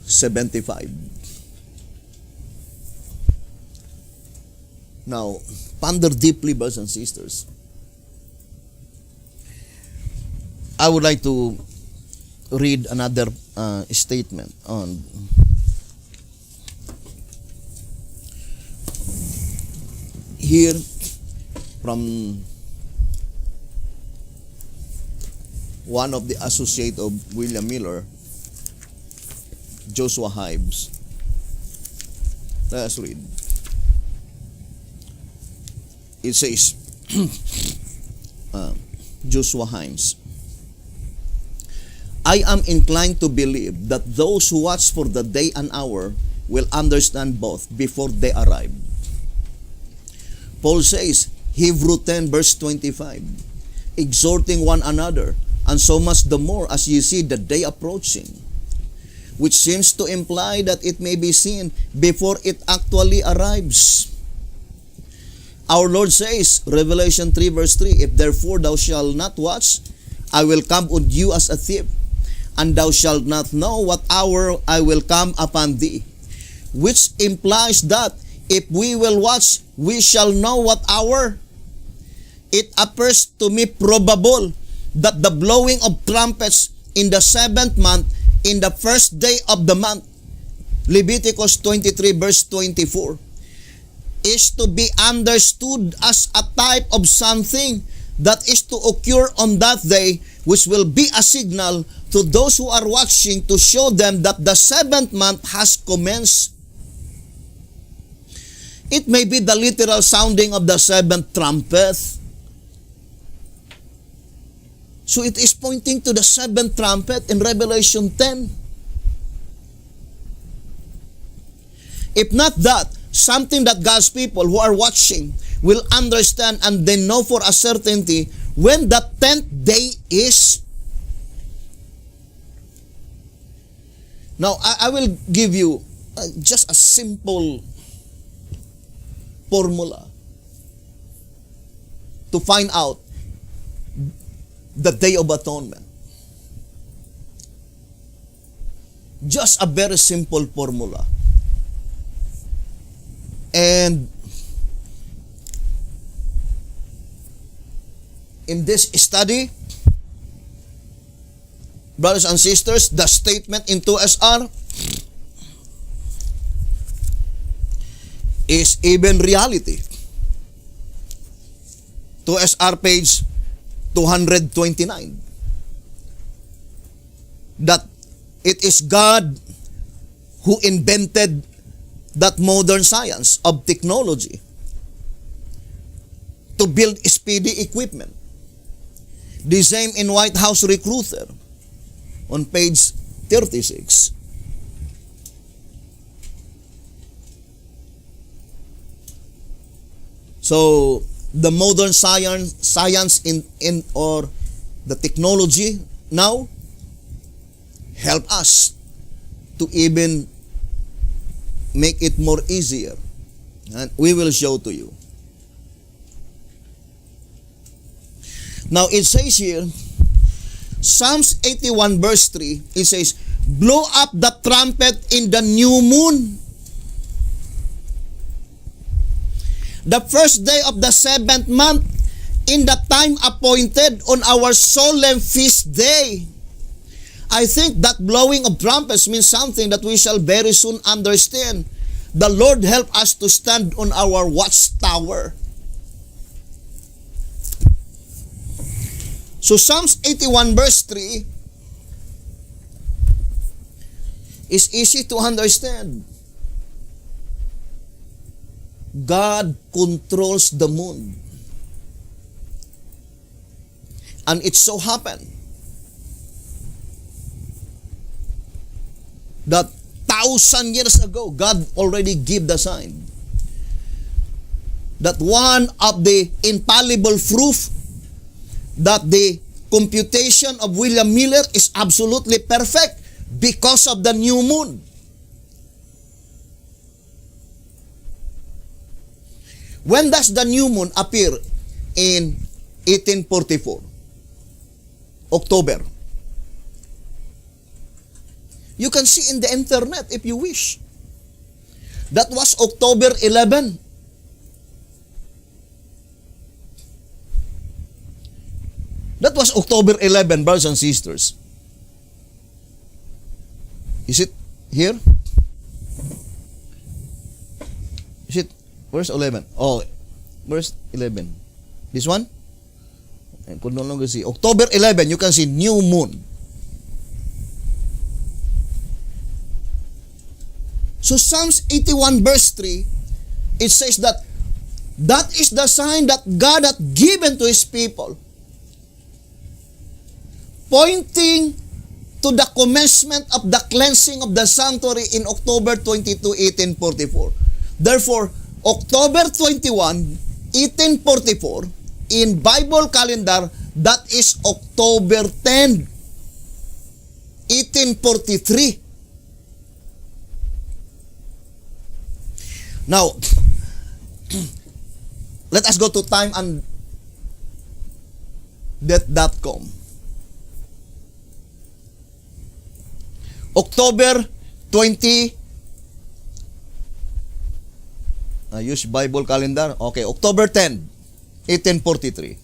75. Now, ponder deeply, brothers and sisters. I would like to read another statement on here from one of the associate of William Miller, Joshua Hibbs. Let us read. It says, Joshua Hibbs, I am inclined to believe that those who watch for the day and hour will understand both before they arrive. Paul says, Hebrew 10 verse 25, exhorting one another, and so much the more as ye see the day approaching, which seems to imply that it may be seen before it actually arrives. Our Lord says, Revelation 3 verse 3, if therefore thou shalt not watch, I will come on you as a thief, and thou shalt not know what hour I will come upon thee. Which implies that if we will watch, we shall know what hour. It appears to me probable that the blowing of trumpets in the 7th month, in the first day of the month, Leviticus 23 verse 24, is to be understood as a type of something that is to occur on that day, which will be a signal to those who are watching to show them that the 7th month has commenced. It may be the literal sounding of the 7th trumpet. So it is pointing to the 7th trumpet in Revelation 10. If not that, something that God's people who are watching will understand and they know for a certainty when the 10th day is. Now, I will give you just a simple formula to find out the Day of Atonement. Just a very simple formula. And in this study, brothers and sisters, the statement in 2SR is even reality. 2SR page 229. That it is God who invented that modern science of technology to build speedy equipment. The same in White House Recruiter on page 36. So the modern science in or the technology now help us to even make it more easier, and we will show to you. Now it says here, Psalms 81 verse 3, it says, blow up the trumpet in the new moon, the first day of the 7th month, in the time appointed on our solemn feast day. I think that blowing of trumpets means something that we shall very soon understand. The Lord help us to stand on our watchtower. So Psalms 81 verse 3 is easy to understand. God controls the moon. And it so happened that 1,000 years ago, God already gave the sign that one of the infallible proof that the computation of William Miller is absolutely perfect because of the new moon. When does the new moon appear? In 1844, October. You can see in the internet if you wish. That was October 11. That was October 11, brothers and sisters. Is it here? Is it? Where's 11? Oh, where's 11? This one? I could no longer see. October 11, you can see new moon. So Psalms 81 verse 3, it says that that is the sign that God hath given to His people, pointing to the commencement of the cleansing of the sanctuary in October 22, 1844. Therefore, October 21, 1844, in Bible calendar, that is October 10, 1843. Now, let us go to time and death.com. October 20, use Bible calendar. Okay, October 10, 1843.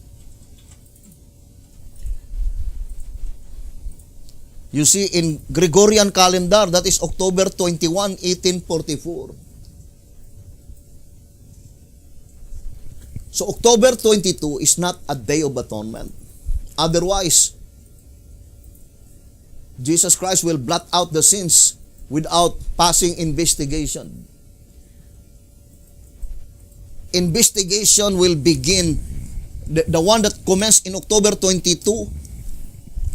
You see, in Gregorian calendar, that is October 21, 1844. So October 22 is not a day of atonement. Otherwise, Jesus Christ will blot out the sins without passing investigation. Investigation will begin. The one that commenced in October 22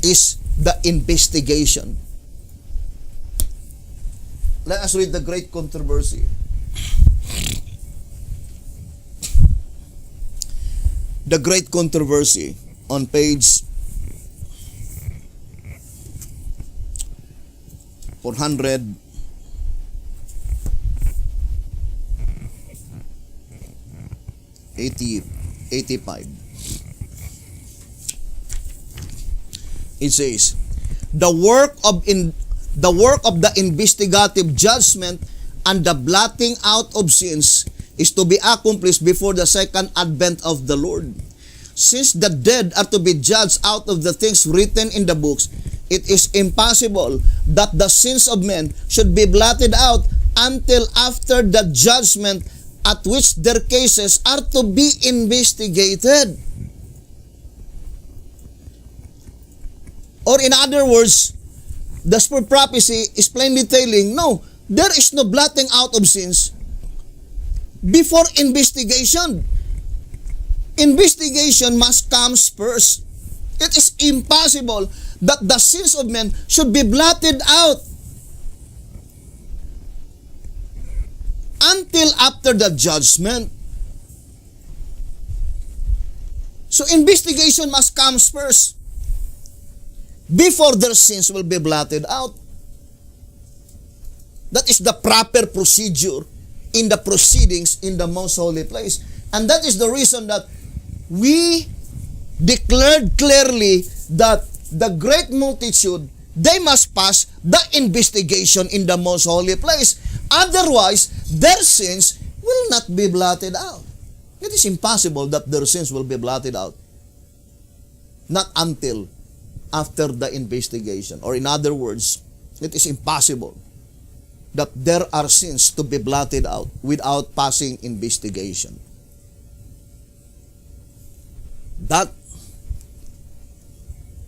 is the investigation. Let us read the Great Controversy. The Great Controversy on page 485. It says, the the work of the investigative judgment and the blotting out of sins is to be accomplished before the second advent of the Lord. Since the dead are to be judged out of the things written in the books, it is impossible that the sins of men should be blotted out until after the judgment at which their cases are to be investigated. Or in other words, the spirit prophecy is plainly telling, no, there is no blotting out of sins before investigation. Investigation must come first. It is impossible that the sins of men should be blotted out until after the judgment. So investigation must come first before their sins will be blotted out. That is the proper procedure in the proceedings in the most holy place. And that is the reason that we declared clearly that the great multitude, they must pass the investigation in the most holy place. Otherwise, their sins will not be blotted out. It is impossible that their sins will be blotted out. Not until after the investigation. Or in other words, it is impossible that there are sins to be blotted out without passing investigation. That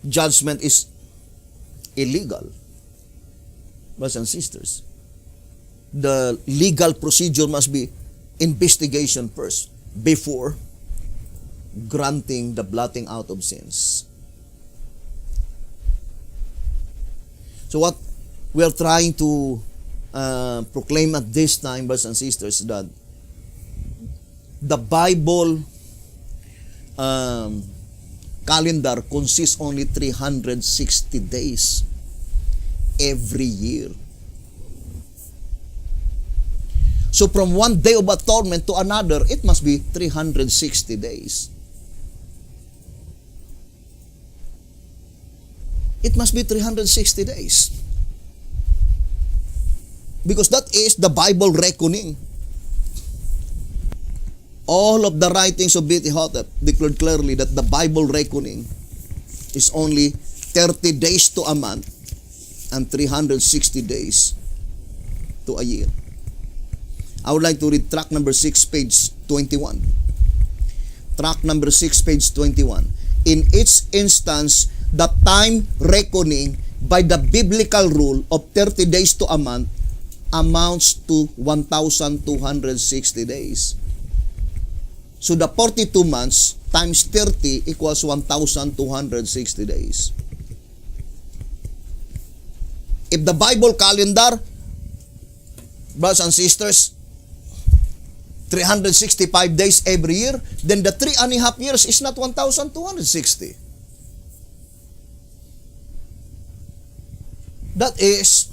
judgment is illegal. Brothers and sisters, the legal procedure must be investigation first before granting the blotting out of sins. So what we are trying to proclaim at this time, brothers and sisters, that the Bible calendar consists only 360 days every year. So from one day of atonement to another, it must be 360 days. It must be 360 days. Because that is the Bible reckoning. All of the writings of B.T. Hotep declared clearly that the Bible reckoning is only 30 days to a month and 360 days to a year. I would like to read tract number 6, page 21. Tract number 6, page 21. In each instance, the time reckoning by the biblical rule of 30 days to a month amounts to 1,260 days. So the 42 months times 30 equals 1,260 days. If the Bible calendar, brothers and sisters, 365 days every year, then the 3.5 years is not 1,260. That is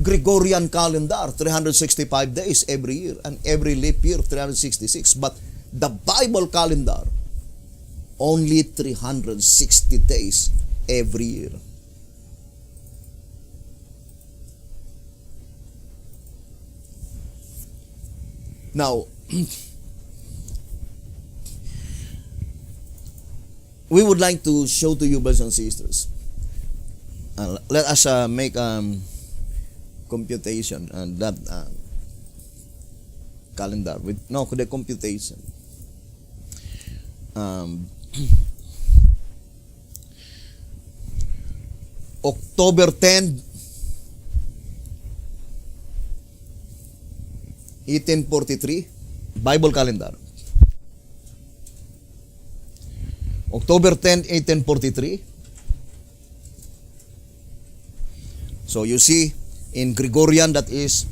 Gregorian calendar, 365 days every year, and every leap year, 366. But the Bible calendar, only 360 days every year. Now, we would like to show to you, brothers and sisters. Let us make computation and that calendar with the computation. October 10, 1843, Bible calendar. October 10, 1843. So you see, in Gregorian, that is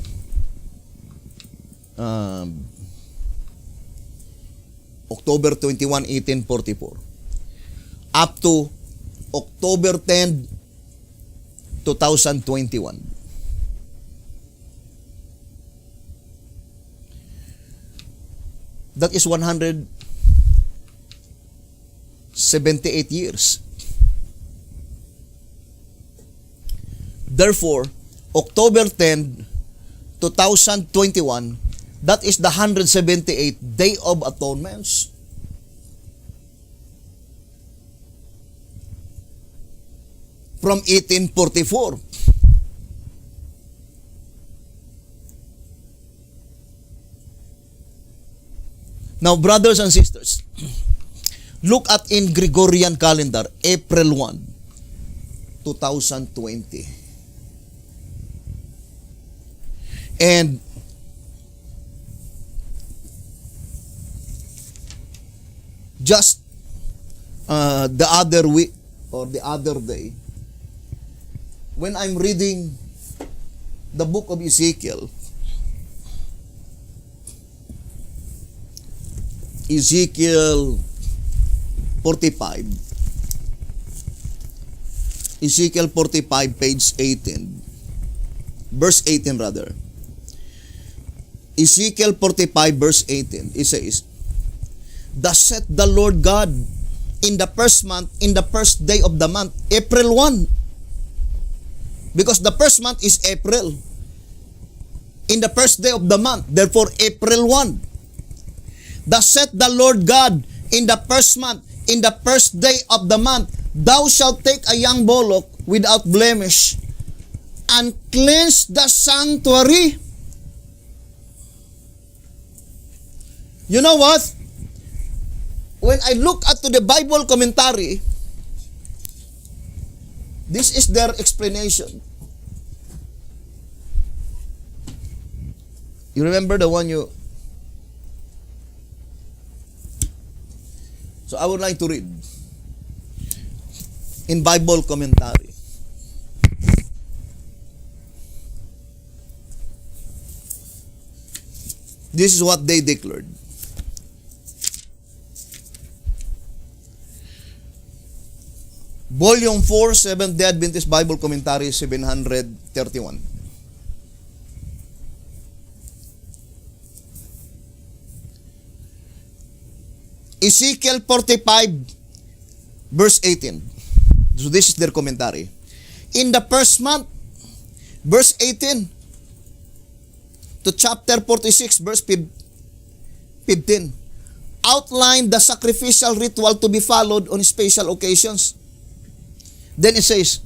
October 21, 1844. Up to October 10, 2021. That is 178 years. Therefore, October 10, 2021, that is the 178th Day of Atonements. From 1844. Now, brothers and sisters, look at in Gregorian calendar, April 1, 2020. And just the other week or the other day, when I'm reading the book of Ezekiel, Ezekiel 45, Ezekiel 45, page 18, verse 18 rather. Ezekiel 45, verse 18, it says, "Thus saith the Lord God, in the first month, in the first day of the month," April 1, because the first month is April. In the first day of the month, therefore April 1. "Thus saith the Lord God, in the first month, in the first day of the month, thou shalt take a young bullock without blemish, and cleanse the sanctuary." You know what? When I look at to the Bible commentary, this is their explanation. You remember the one you... So I would like to read in Bible commentary. This is what they declared. Volume 4, Seventh-day Adventist Bible Commentary, 731. Ezekiel 45, verse 18. So this is their commentary. "In the first month," verse 18, to chapter 46, verse 15, outline the sacrificial ritual to be followed on special occasions. Then it says,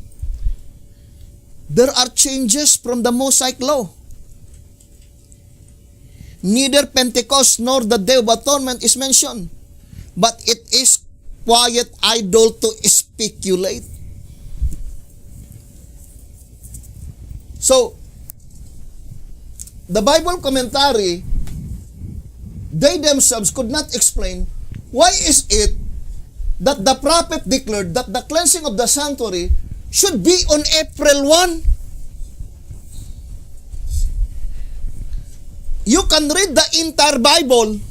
there are changes from the Mosaic law. Neither Pentecost nor the Day of Atonement is mentioned, but it is quiet idle to speculate. So, the Bible commentary, they themselves could not explain why is it that the prophet declared that the cleansing of the sanctuary should be on April 1. You can read the entire Bible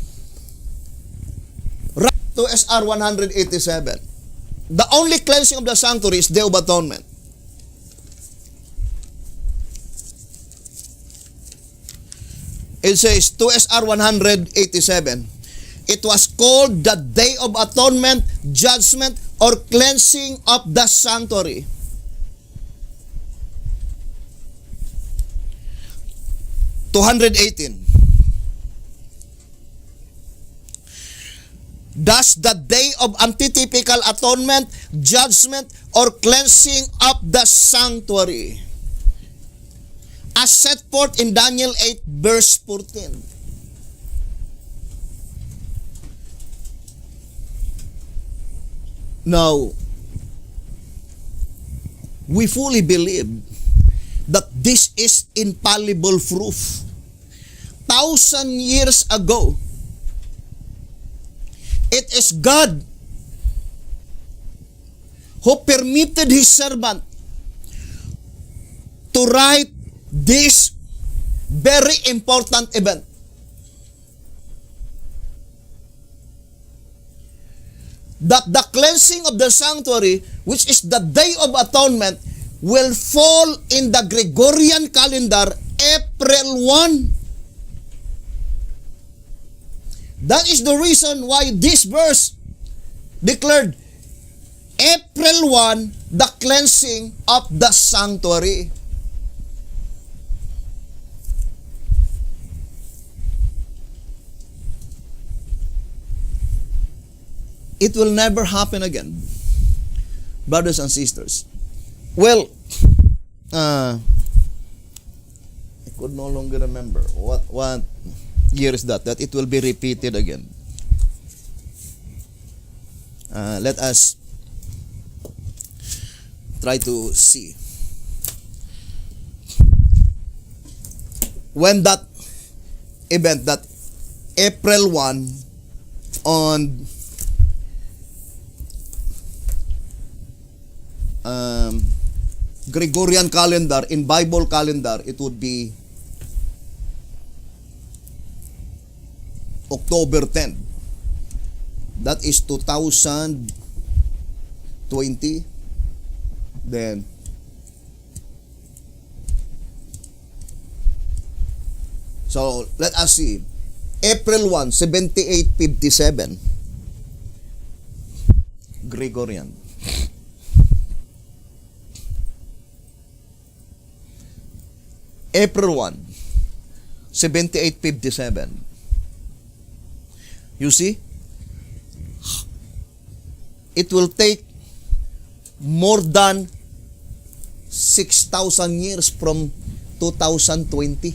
right to SR 187. The only cleansing of the sanctuary is Day of Atonement. It says to SR 187, it was called the Day of Atonement, Judgment, or Cleansing of the Sanctuary. (218) Thus, the Day of Antitypical Atonement, Judgment, or Cleansing of the Sanctuary, as set forth in Daniel 8, verse 14. Now, we fully believe that this is infallible proof. 1,000 years ago, it is God who permitted His servant to write this very important event. That the cleansing of the sanctuary, which is the Day of Atonement, will fall in the Gregorian calendar April 1. That is the reason why this verse declared April 1, the cleansing of the sanctuary. it will never happen again. Brothers and sisters. Well, I could no longer remember what year is that it will be repeated again. Let us try to see when that event, that April 1 on Gregorian calendar, in Bible calendar, it would be October 10. That is 2020. Then so let us see. April 1, 7857. Gregorian. April 1, 7857. You see? It will take more than 6,000 years from 2020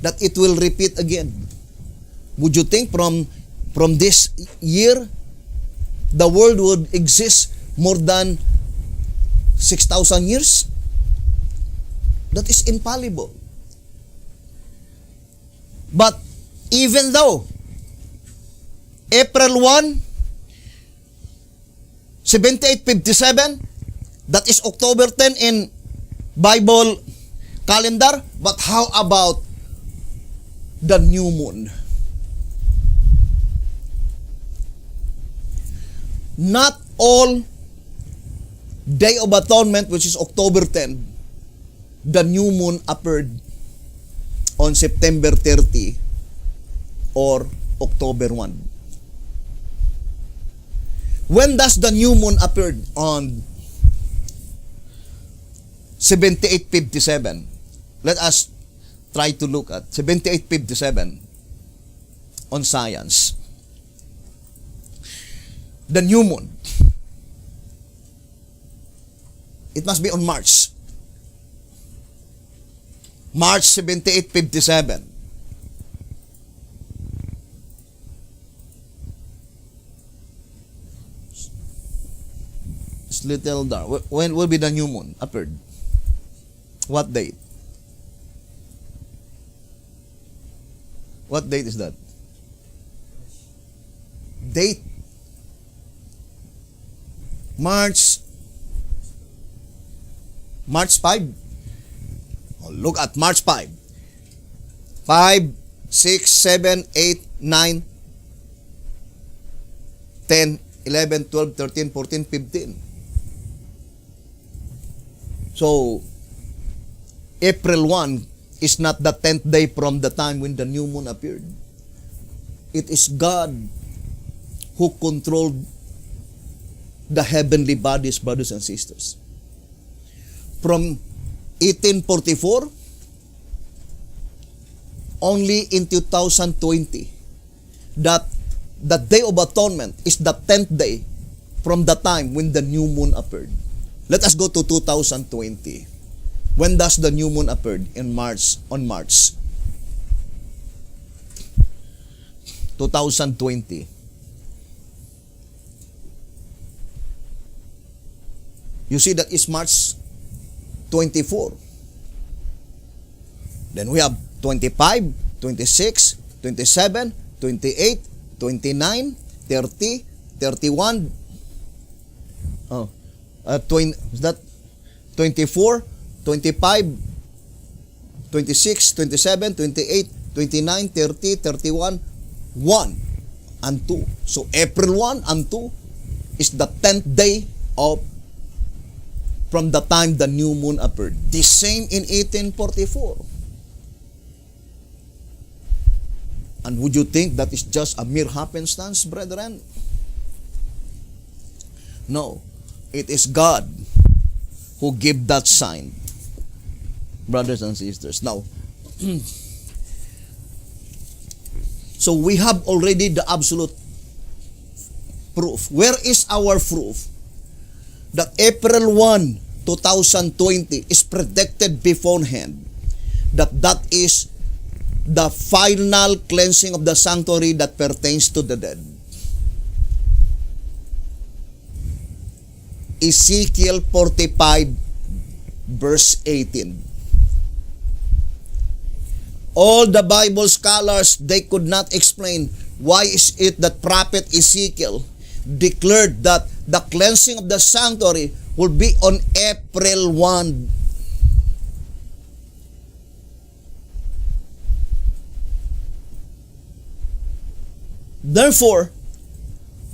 that it will repeat again. Would you think from this year the world would exist more than 6,000 years? That is infallible. But even though April 1, 7857, that is October 10 in Bible calendar, but how about the new moon? Not all Day of Atonement, which is October 10, the new moon appeared on September 30 or October 1. When does the new moon appear? On 7857. Let us try to look at 7857 on science. The new moon. It must be on March. March 7857. It's little dark. When will be the new moon appeared? What date? What date is that? Date? March 5? Oh, look at March 5. 5, 6, 7, 8, 9, 10, 11, 12, 13, 14, 15. So, April 1 is not the 10th day from the time when the new moon appeared. It is God who controlled the heavenly bodies, brothers and sisters. From 1844, only in 2020, that the Day of Atonement is the 10th day from the time when the new moon appeared. Let us go to 2020. When does the new moon appear? In March, on March 2020. You see that is March 24. Then we have 25, 26, 27, 28, 29, 30, 31. Is that 24, 25, 26, 27, 28, 29, 30, 31, 1 and 2. So April 1 and 2 is the 10th day of from the time the new moon appeared. The same in 1844. And would you think that is just a mere happenstance, brethren? No. It is God who gave that sign, brothers and sisters. Now, So we have already the absolute proof. Where is our proof that April 1, 2020 is predicted beforehand, that is the final cleansing of the sanctuary that pertains to the dead? Ezekiel 45 verse 18. All the Bible scholars, they could not explain why is it that prophet Ezekiel declared that the cleansing of the sanctuary will be on April 1. Therefore,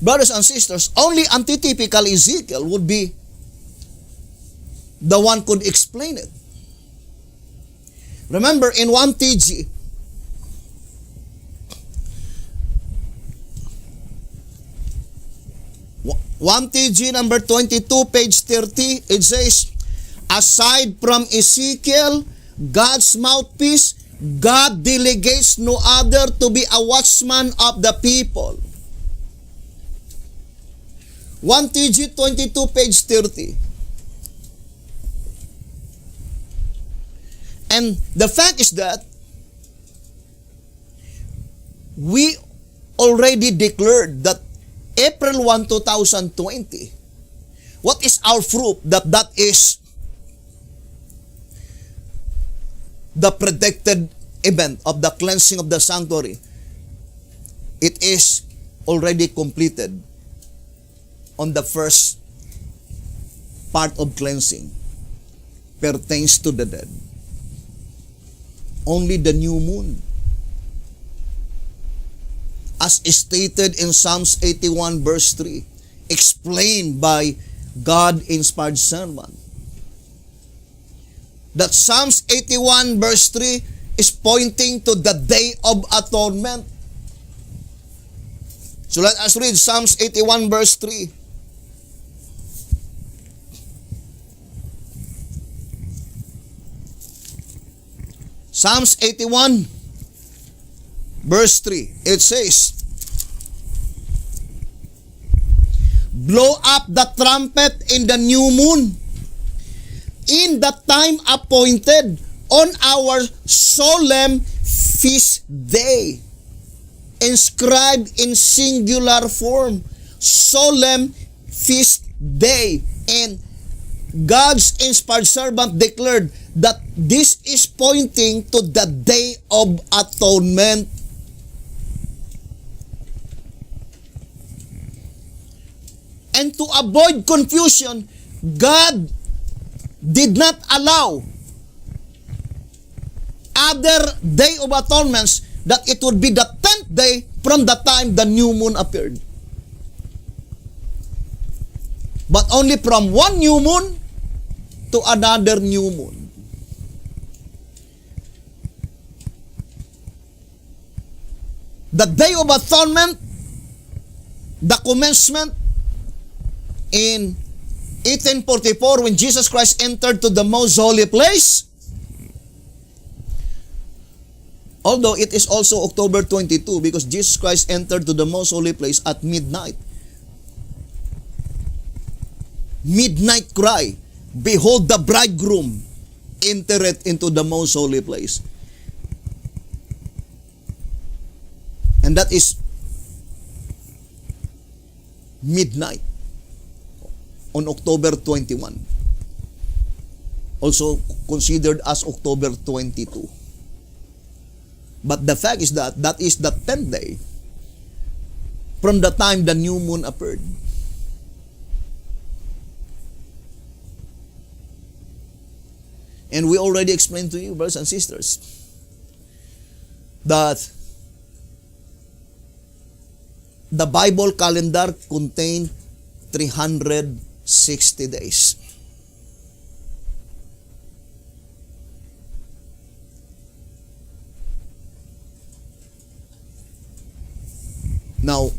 brothers and sisters, only antitypical Ezekiel would be the one could explain it. Remember, in 1TG, number 22, page 30, it says, aside from Ezekiel, God's mouthpiece, God delegates no other to be a watchman of the people. 1TG 22, page 30. And the fact is that we already declared that April 1, 2020, what is our proof that that is the predicted event of the cleansing of the sanctuary? It is already completed on the first part of cleansing, pertains to the dead. Only the new moon, as stated in Psalms 81 verse 3, explained by God-inspired sermon, that Psalms 81 verse 3 is pointing to the Day of Atonement. So let us read Psalms 81 verse 3. Psalms 81 verse 3, it says, blow up the trumpet in the new moon, in the time appointed, on our solemn feast day. Inscribed in singular form, solemn feast day. And God's inspired servant declared that this is pointing to the Day of Atonement. And to avoid confusion, God did not allow other Day of Atonements, that it would be the 10th day from the time the new moon appeared. But only from one new moon to another new moon. The Day of Atonement, the commencement in 1844 when Jesus Christ entered to the most holy place. Although it is also October 22 because Jesus Christ entered to the most holy place at midnight. Midnight cry, behold the bridegroom entereth into the most holy place. And that is midnight on October 21. Also considered as October 22. But the fact is that that is the 10th day from the time the new moon appeared. And we already explained to you, brothers and sisters, that the Bible calendar contained 360 days. Now,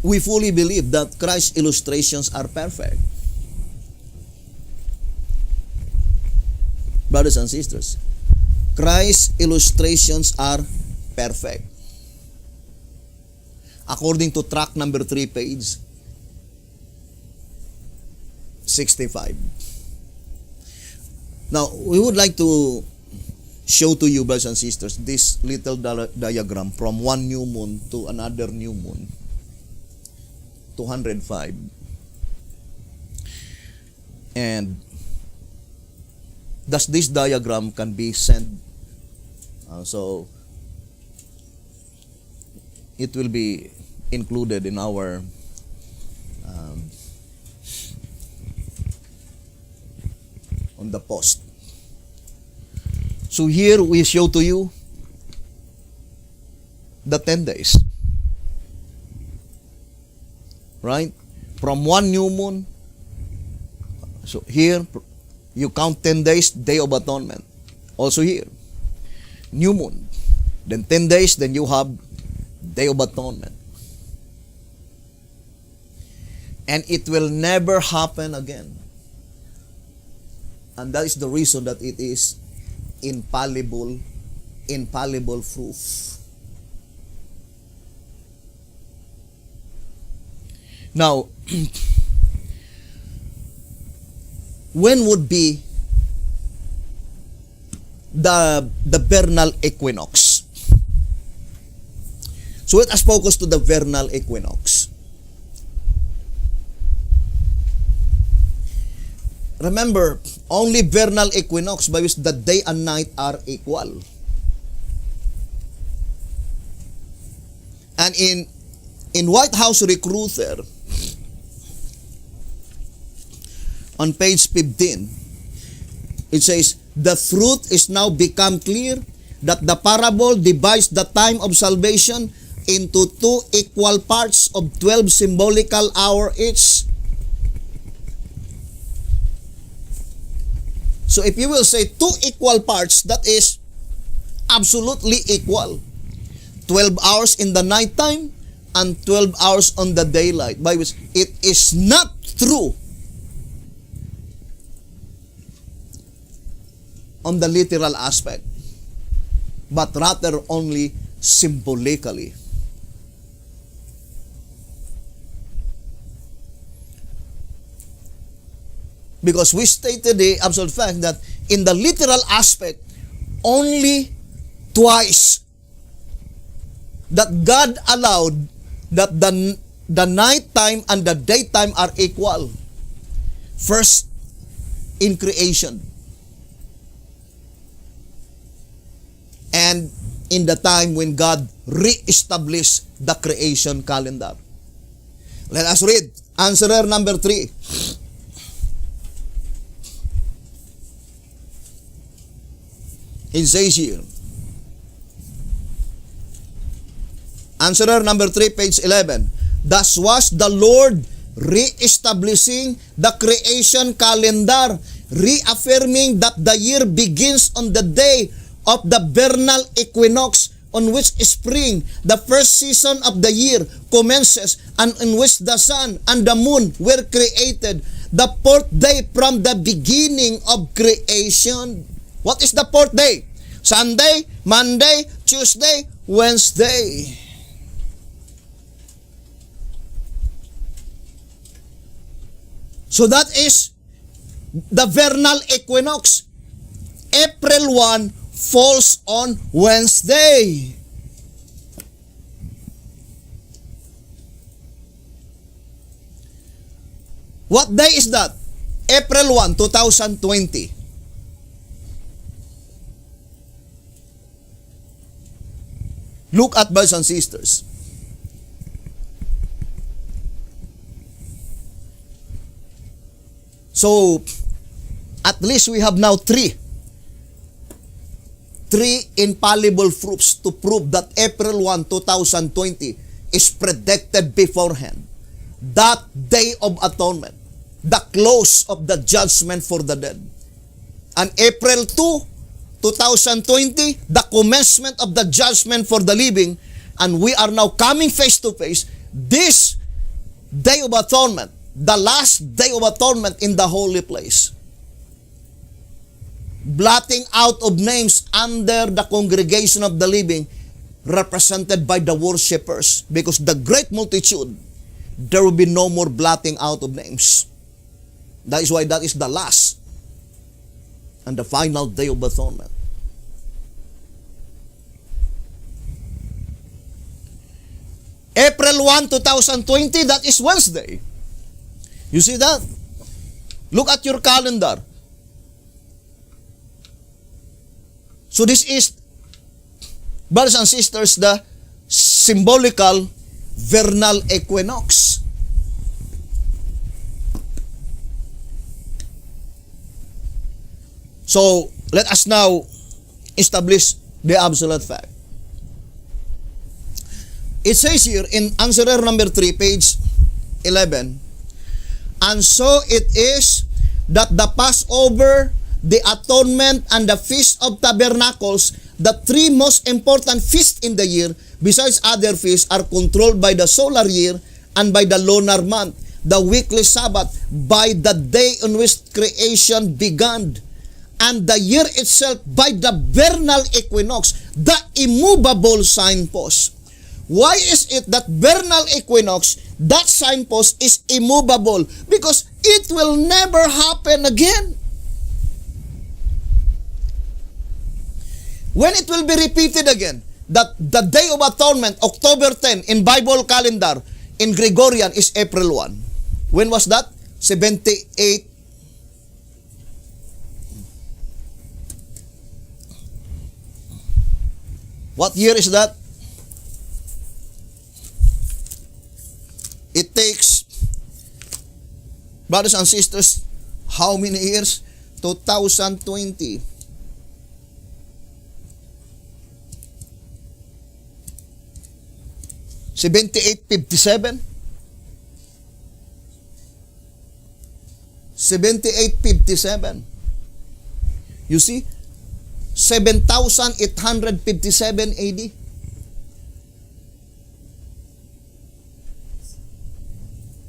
we fully believe that Christ's illustrations are perfect. brothers and sisters, Christ's illustrations are perfect. According to track number 3, page 65. Now, we would like to show to you, brothers and sisters, this little diagram from one new moon to another new moon, 205. And thus this diagram can be sent, so it will be included in our on the post. So here we show to you the 10 days. Right? From one new moon. So here you count 10 days, Day of Atonement. Also here, new moon. Then 10 days, then you have Day of Atonement. And it will never happen again. And that is the reason that it is infallible proof. Now, when would be the vernal equinox? So let us focus to the vernal equinox. Remember, only vernal equinox by which the day and night are equal. And in White House Recruiter, on page 15, it says, the truth is now become clear that the parable divides the time of salvation into 2 equal parts of 12 symbolical hours each. So if you will say 2 equal parts, that is absolutely equal. 12 hours in the night time and 12 hours on the daylight, by which it is not true on the literal aspect, but rather only symbolically. Because we stated the absolute fact that in the literal aspect, only twice that God allowed that the night time and the daytime are equal. First, in creation. And in the time when God re-established the creation calendar. Let us read answerer number 3. It says here, answerer number 3, page 11. Thus was the Lord re-establishing the creation calendar, reaffirming that the year begins on the day of the vernal equinox, on which spring, the first season of the year, commences, and in which the sun and the moon were created, the 4th day from the beginning of creation. What is the 4th day? Sunday, Monday, Tuesday, Wednesday. So that is the vernal equinox. April 1 falls on Wednesday. What day is that? April 1, 2020. Look at, brothers and sisters. So, at least we have now three infallible proofs to prove that April 1, 2020 is predicted beforehand. That day of atonement, the close of the judgment for the dead. And April 2, 2020, the commencement of the judgment for the living, and we are now coming face to face this Day of Atonement, the last Day of Atonement in the holy place. blotting out of names under the congregation of the living, represented by the worshippers. Because the great multitude, there will be no more blotting out of names. That is why that is the last and the final day of atonement. April 1, 2020, that is Wednesday. You see that? Look at your calendar. So this is, brothers and sisters, the symbolical vernal equinox. So let us now establish the absolute fact. It says here in answerer number 3, page 11, and so it is that the Passover, the Atonement, and the Feast of Tabernacles, the three most important feasts in the year, besides other feasts, are controlled by the solar year and by the lunar month, the weekly Sabbath, by the day on which creation began, and the year itself by the vernal equinox, the immovable signpost. Why is it that vernal equinox, that signpost, is immovable? Because it will never happen again. When it will be repeated again, that the Day of Atonement, October 10, in Bible calendar, in Gregorian, is April 1. When was that? 78. What year is that? It takes, brothers and sisters, how many years? 2020. $78.57. 78.57. You see? 7,857 AD.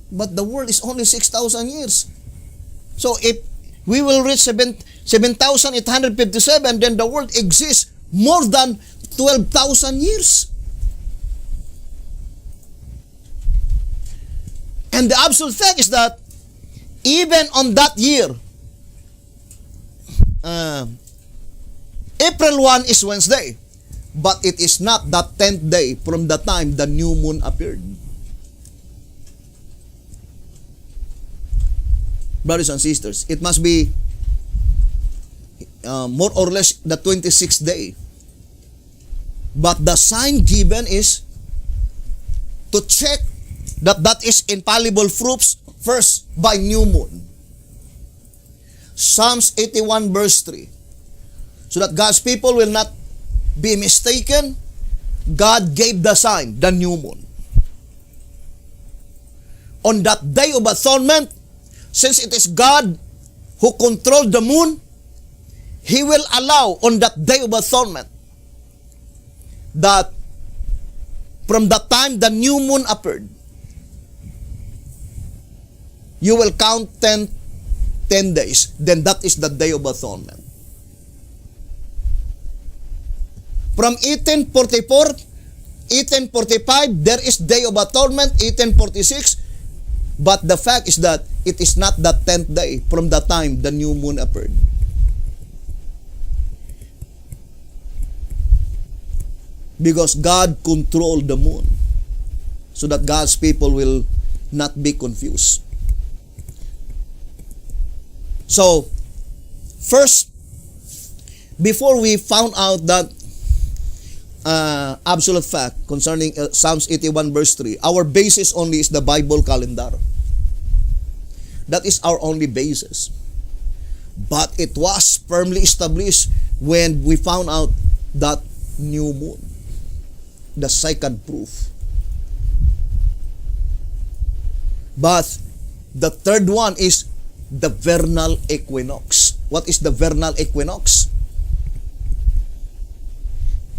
But the world is only 6,000 years. So if we will reach 7,857, then the world exists more than 12,000 years. And the absolute fact is that even on that year, April 1 is Wednesday, but it is not the 10th day from the time the new moon appeared. Brothers and sisters, it must be more or less the 26th day. But the sign given is to check that that is infallible proofs first by new moon. Psalms 81 verse 3. So that God's people will not be mistaken, God gave the sign, the new moon. On that Day of Atonement, since it is God who controlled the moon, He will allow on that Day of Atonement that from the time the new moon appeared, you will count 10 days. Then that is the Day of Atonement. From 1844, 1845, there is Day of Atonement, 1846. But the fact is that it is not the 10th day from the time the new moon appeared. Because God controlled the moon so that God's people will not be confused. So, first, before we found out that absolute fact concerning Psalms 81 verse 3, our basis only is the Bible calendar. That is our only basis. But it was firmly established when we found out that new moon, the second proof. But the third one is the vernal equinox. What is the vernal equinox?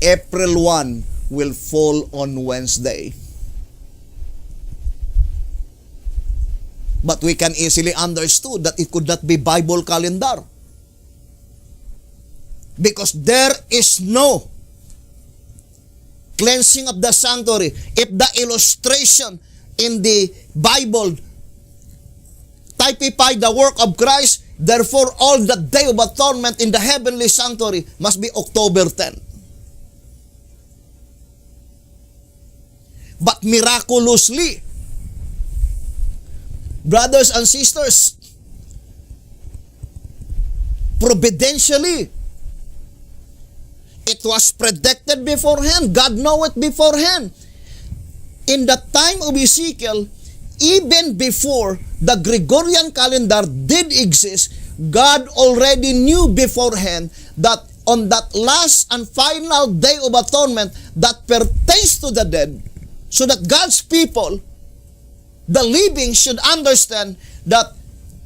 April 1 will fall on Wednesday. But we can easily understood that it could not be Bible calendar. Because there is no cleansing of the sanctuary. If the illustration in the Bible typify the work of Christ, therefore all the Day of Atonement in the heavenly sanctuary must be October 10. But miraculously, brothers and sisters, providentially, it was predicted beforehand. God knew it beforehand. In the time of Ezekiel, even before the Gregorian calendar did exist, God already knew beforehand that on that last and final Day of Atonement that pertains to the dead, so that God's people, the living, should understand that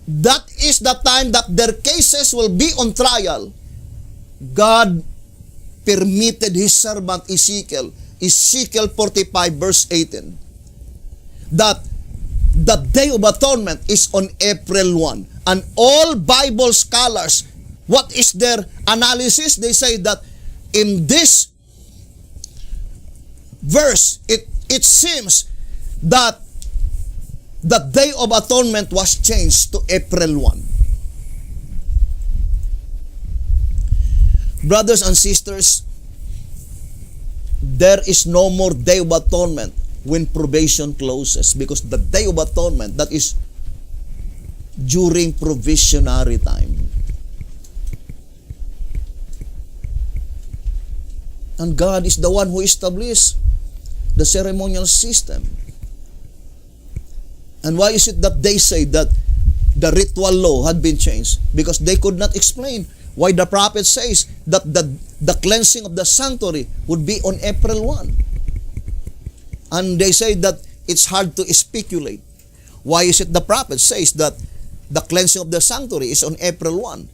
that is the time that their cases will be on trial. God permitted His servant Ezekiel 45 verse 18, that the Day of Atonement is on April 1. And all Bible scholars, what is their analysis? They say that in this verse, it seems that the Day of Atonement was changed to April 1. Brothers and sisters, there is no more Day of Atonement when probation closes, because the Day of Atonement, that is during provisionary time. And God is the one who established the ceremonial system. And why is it that they say that the ritual law had been changed? Because they could not explain why the prophet says that the cleansing of the sanctuary would be on April 1. And they say that it's hard to speculate. Why is it the prophet says that the cleansing of the sanctuary is on April 1?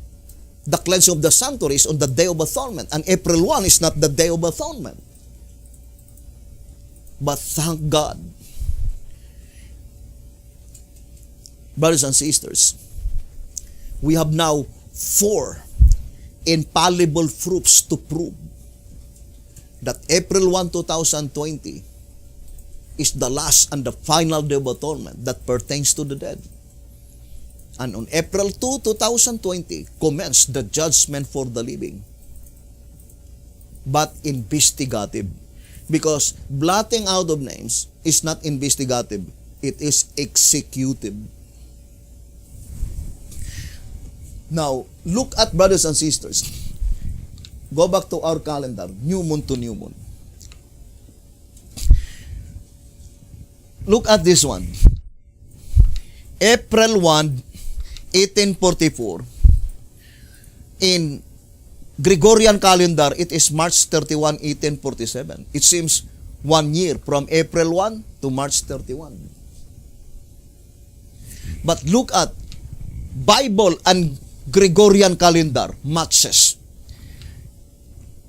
The cleansing of the sanctuary is on the Day of Atonement, and April 1 is not the Day of Atonement. But thank God, brothers and sisters, we have now 4 infallible proofs to prove that April 1, 2020 is the last and the final Day of Atonement that pertains to the dead. And on April 2, 2020, commenced the judgment for the living. But investigative. Because blotting out of names is not investigative. It is executive. Now, look at, brothers and sisters. Go back to our calendar. New moon to new moon. Look at this one. April 1, 1844. In Gregorian calendar, it is March 31, 1847. It seems 1 year from April 1 to March 31. But look at Bible and Gregorian calendar matches.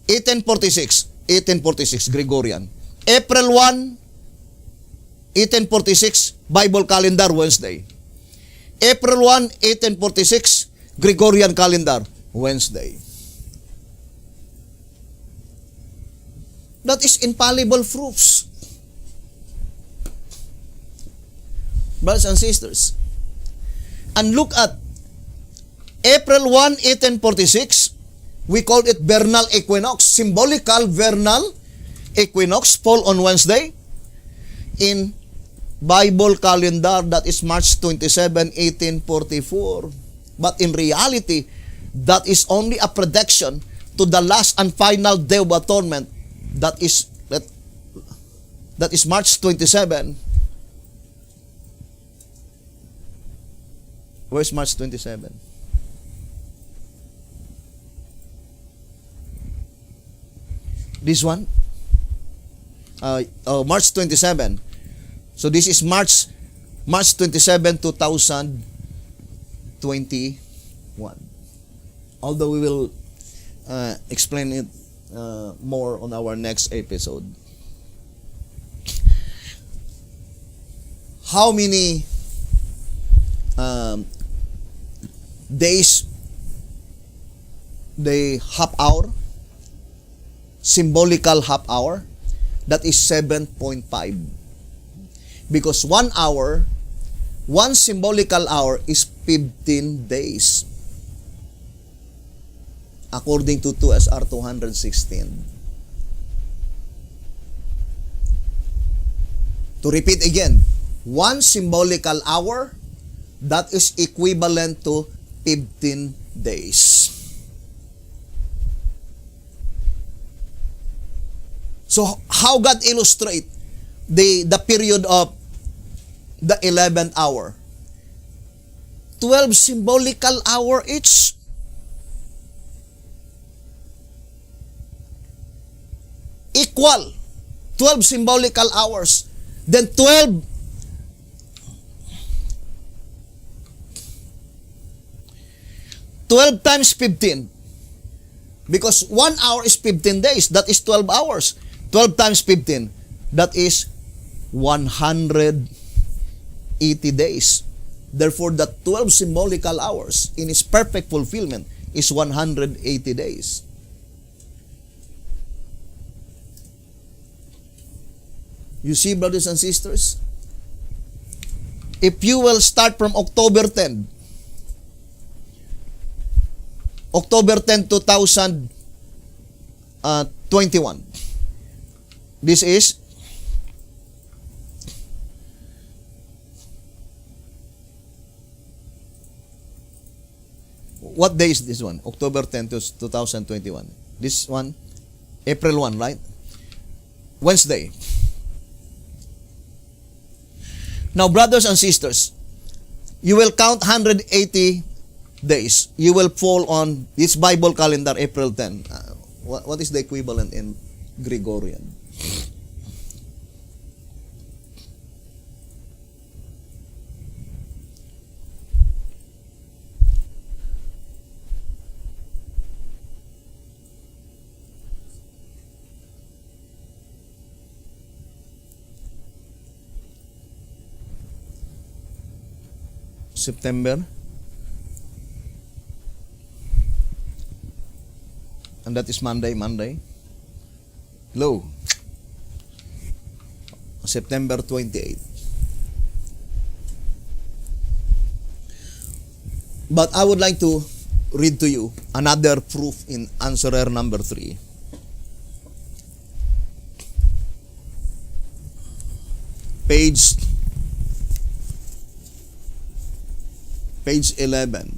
1846 Gregorian. April 1, 1846 Bible calendar Wednesday. April 1, 1846 Gregorian calendar Wednesday. That is infallible proofs. Brothers and sisters. And look at April 1, 1846, we called it vernal equinox. Symbolical vernal equinox fall on Wednesday. In Bible calendar, that is March 27, 1844. But in reality, that is only a prediction to the last and final Day of Atonement. That is March 27. Where's March 27? This one? March 27. So this is March 27, 2021. Although we will explain it more on our next episode. How many days the half hour, symbolical half hour, that is 7.5. Because 1 hour, one symbolical hour is 15 days. According to 2SR 216. To repeat again, one symbolical hour, that is equivalent to 15 days. So, how God illustrate the period of the 11th hour? 12 symbolical hour each. Equal. 12 symbolical hours. Then 12 times 15. Because 1 hour is 15 days. That is 12 hours. 12 times 15. That is 180 days. Therefore, the 12 symbolical hours in its perfect fulfillment is 180 days. You see, brothers and sisters, if you will start from October 10, 2021, this is what day is this one? October 10 to 2021. This one, April 1, right? Wednesday. Now, brothers and sisters, you will count 180 days. You will fall on this Bible calendar, April 10. What is the equivalent in Gregorian? September, and that is Monday. Hello. September 28. But I would like to read to you another proof in answerer number 3. Page 11.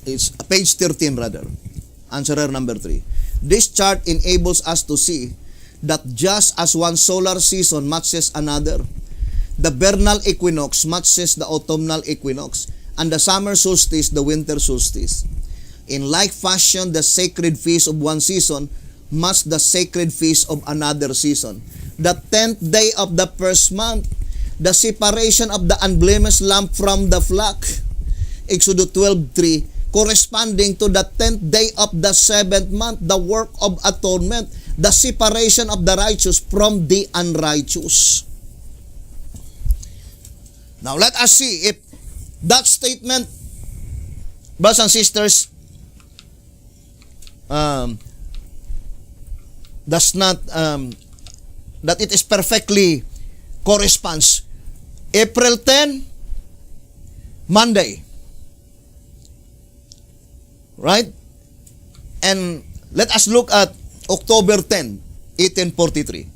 It's page 13 rather. Answerer number 3. This chart enables us to see that just as one solar season matches another, the vernal equinox matches the autumnal equinox, and the summer solstice the winter solstice. In like fashion, the sacred feast of one season matches the sacred feast of another season. The 10th day of the first month, the separation of the unblemished lamb from the flock, Exodus 12:3, corresponding to the 10th day of the 7th month, the work of atonement, the separation of the righteous from the unrighteous. Now let us see if that statement, brothers and sisters, does not, that it is perfectly corresponds. April 10, Monday. Right? And let us look at October 10, 1843.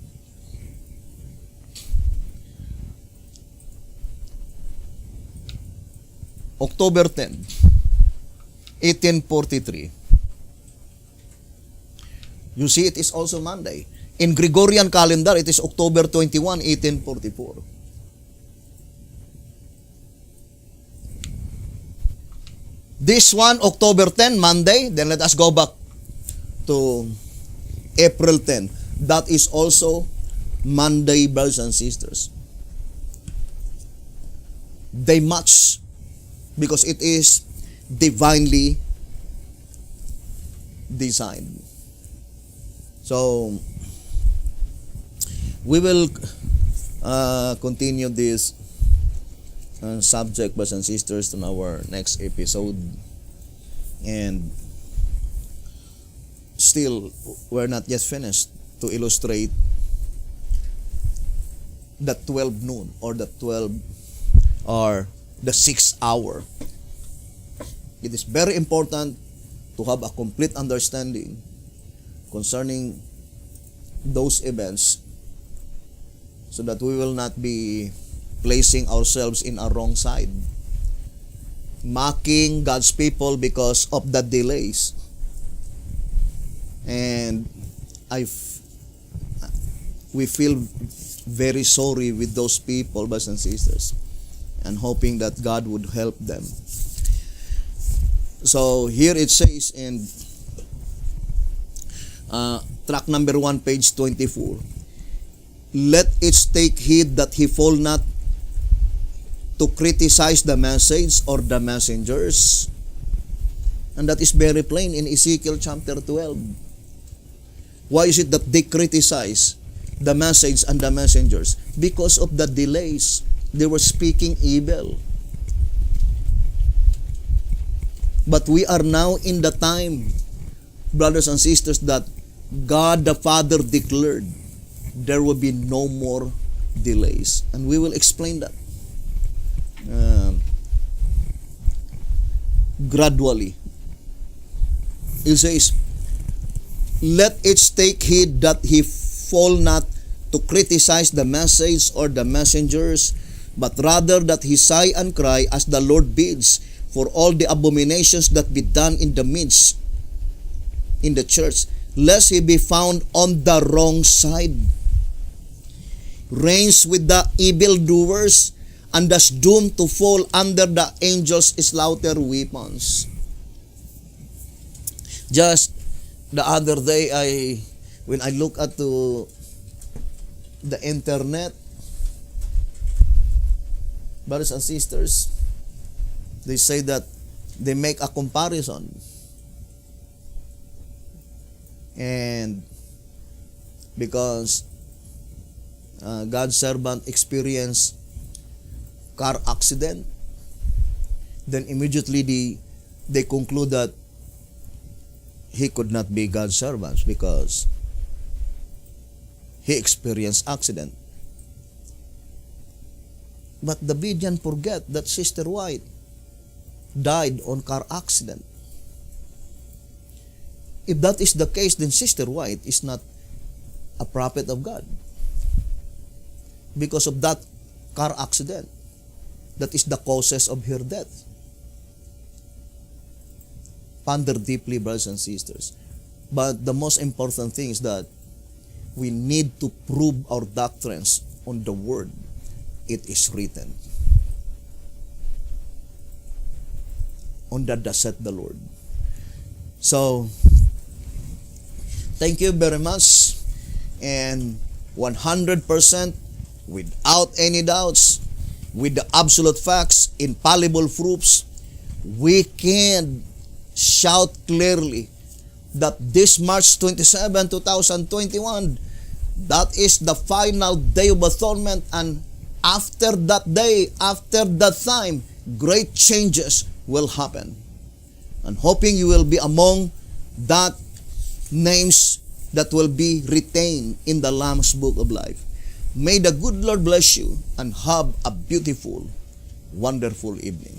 October 10, 1843. You see, it is also Monday. In Gregorian calendar, it is October 21, 1844. This one, October 10, Monday. Then let us go back to April 10. That is also Monday, brothers and sisters. They match because it is divinely designed. So, we will continue this subject, brothers and sisters, in our next episode. And still, we're not yet finished to illustrate the 12 noon or the 6th hour. It is very important to have a complete understanding concerning those events so that we will not be placing ourselves in a wrong side, mocking God's people because of the delays. And we feel very sorry with those people, brothers and sisters, and hoping that God would help them. So here it says in track number 1, page 24, let each take heed that he fall not to criticize the message or the messengers. And that is very plain in Ezekiel chapter 12. Why is it that they criticize the message and the messengers? Because of the delays. They were speaking evil. But we are now in the time, brothers and sisters, that God the Father declared there will be no more delays. And we will explain that gradually. It says, let each take heed that he fall not to criticize the message or the messengers, but rather that he sigh and cry as the Lord bids for all the abominations that be done in the midst, in the church, lest he be found on the wrong side, reigns with the evildoers, and thus doomed to fall under the angels' slaughter weapons. Just the other day, when I look at the internet, brothers and sisters, they say that they make a comparison. And because God's servant experienced car accident, then immediately they conclude that he could not be God's servant because he experienced accident. But the Bidian forget that Sister White died on car accident. If that is the case, then Sister White is not a prophet of God. Because of that car accident, that is the causes of her death. Ponder deeply, brothers and sisters. But the most important thing is that we need to prove our doctrines on the Word. It is written. On that said the Lord. So, thank you very much. And 100% without any doubts, with the absolute facts, infallible proofs, we can shout clearly that this March 27, 2021, that is the final day of atonement, and after that day, after that time, great changes will happen. And hoping you will be among that names that will be retained in the Lamb's Book of Life. May the good Lord bless you and have a beautiful, wonderful evening.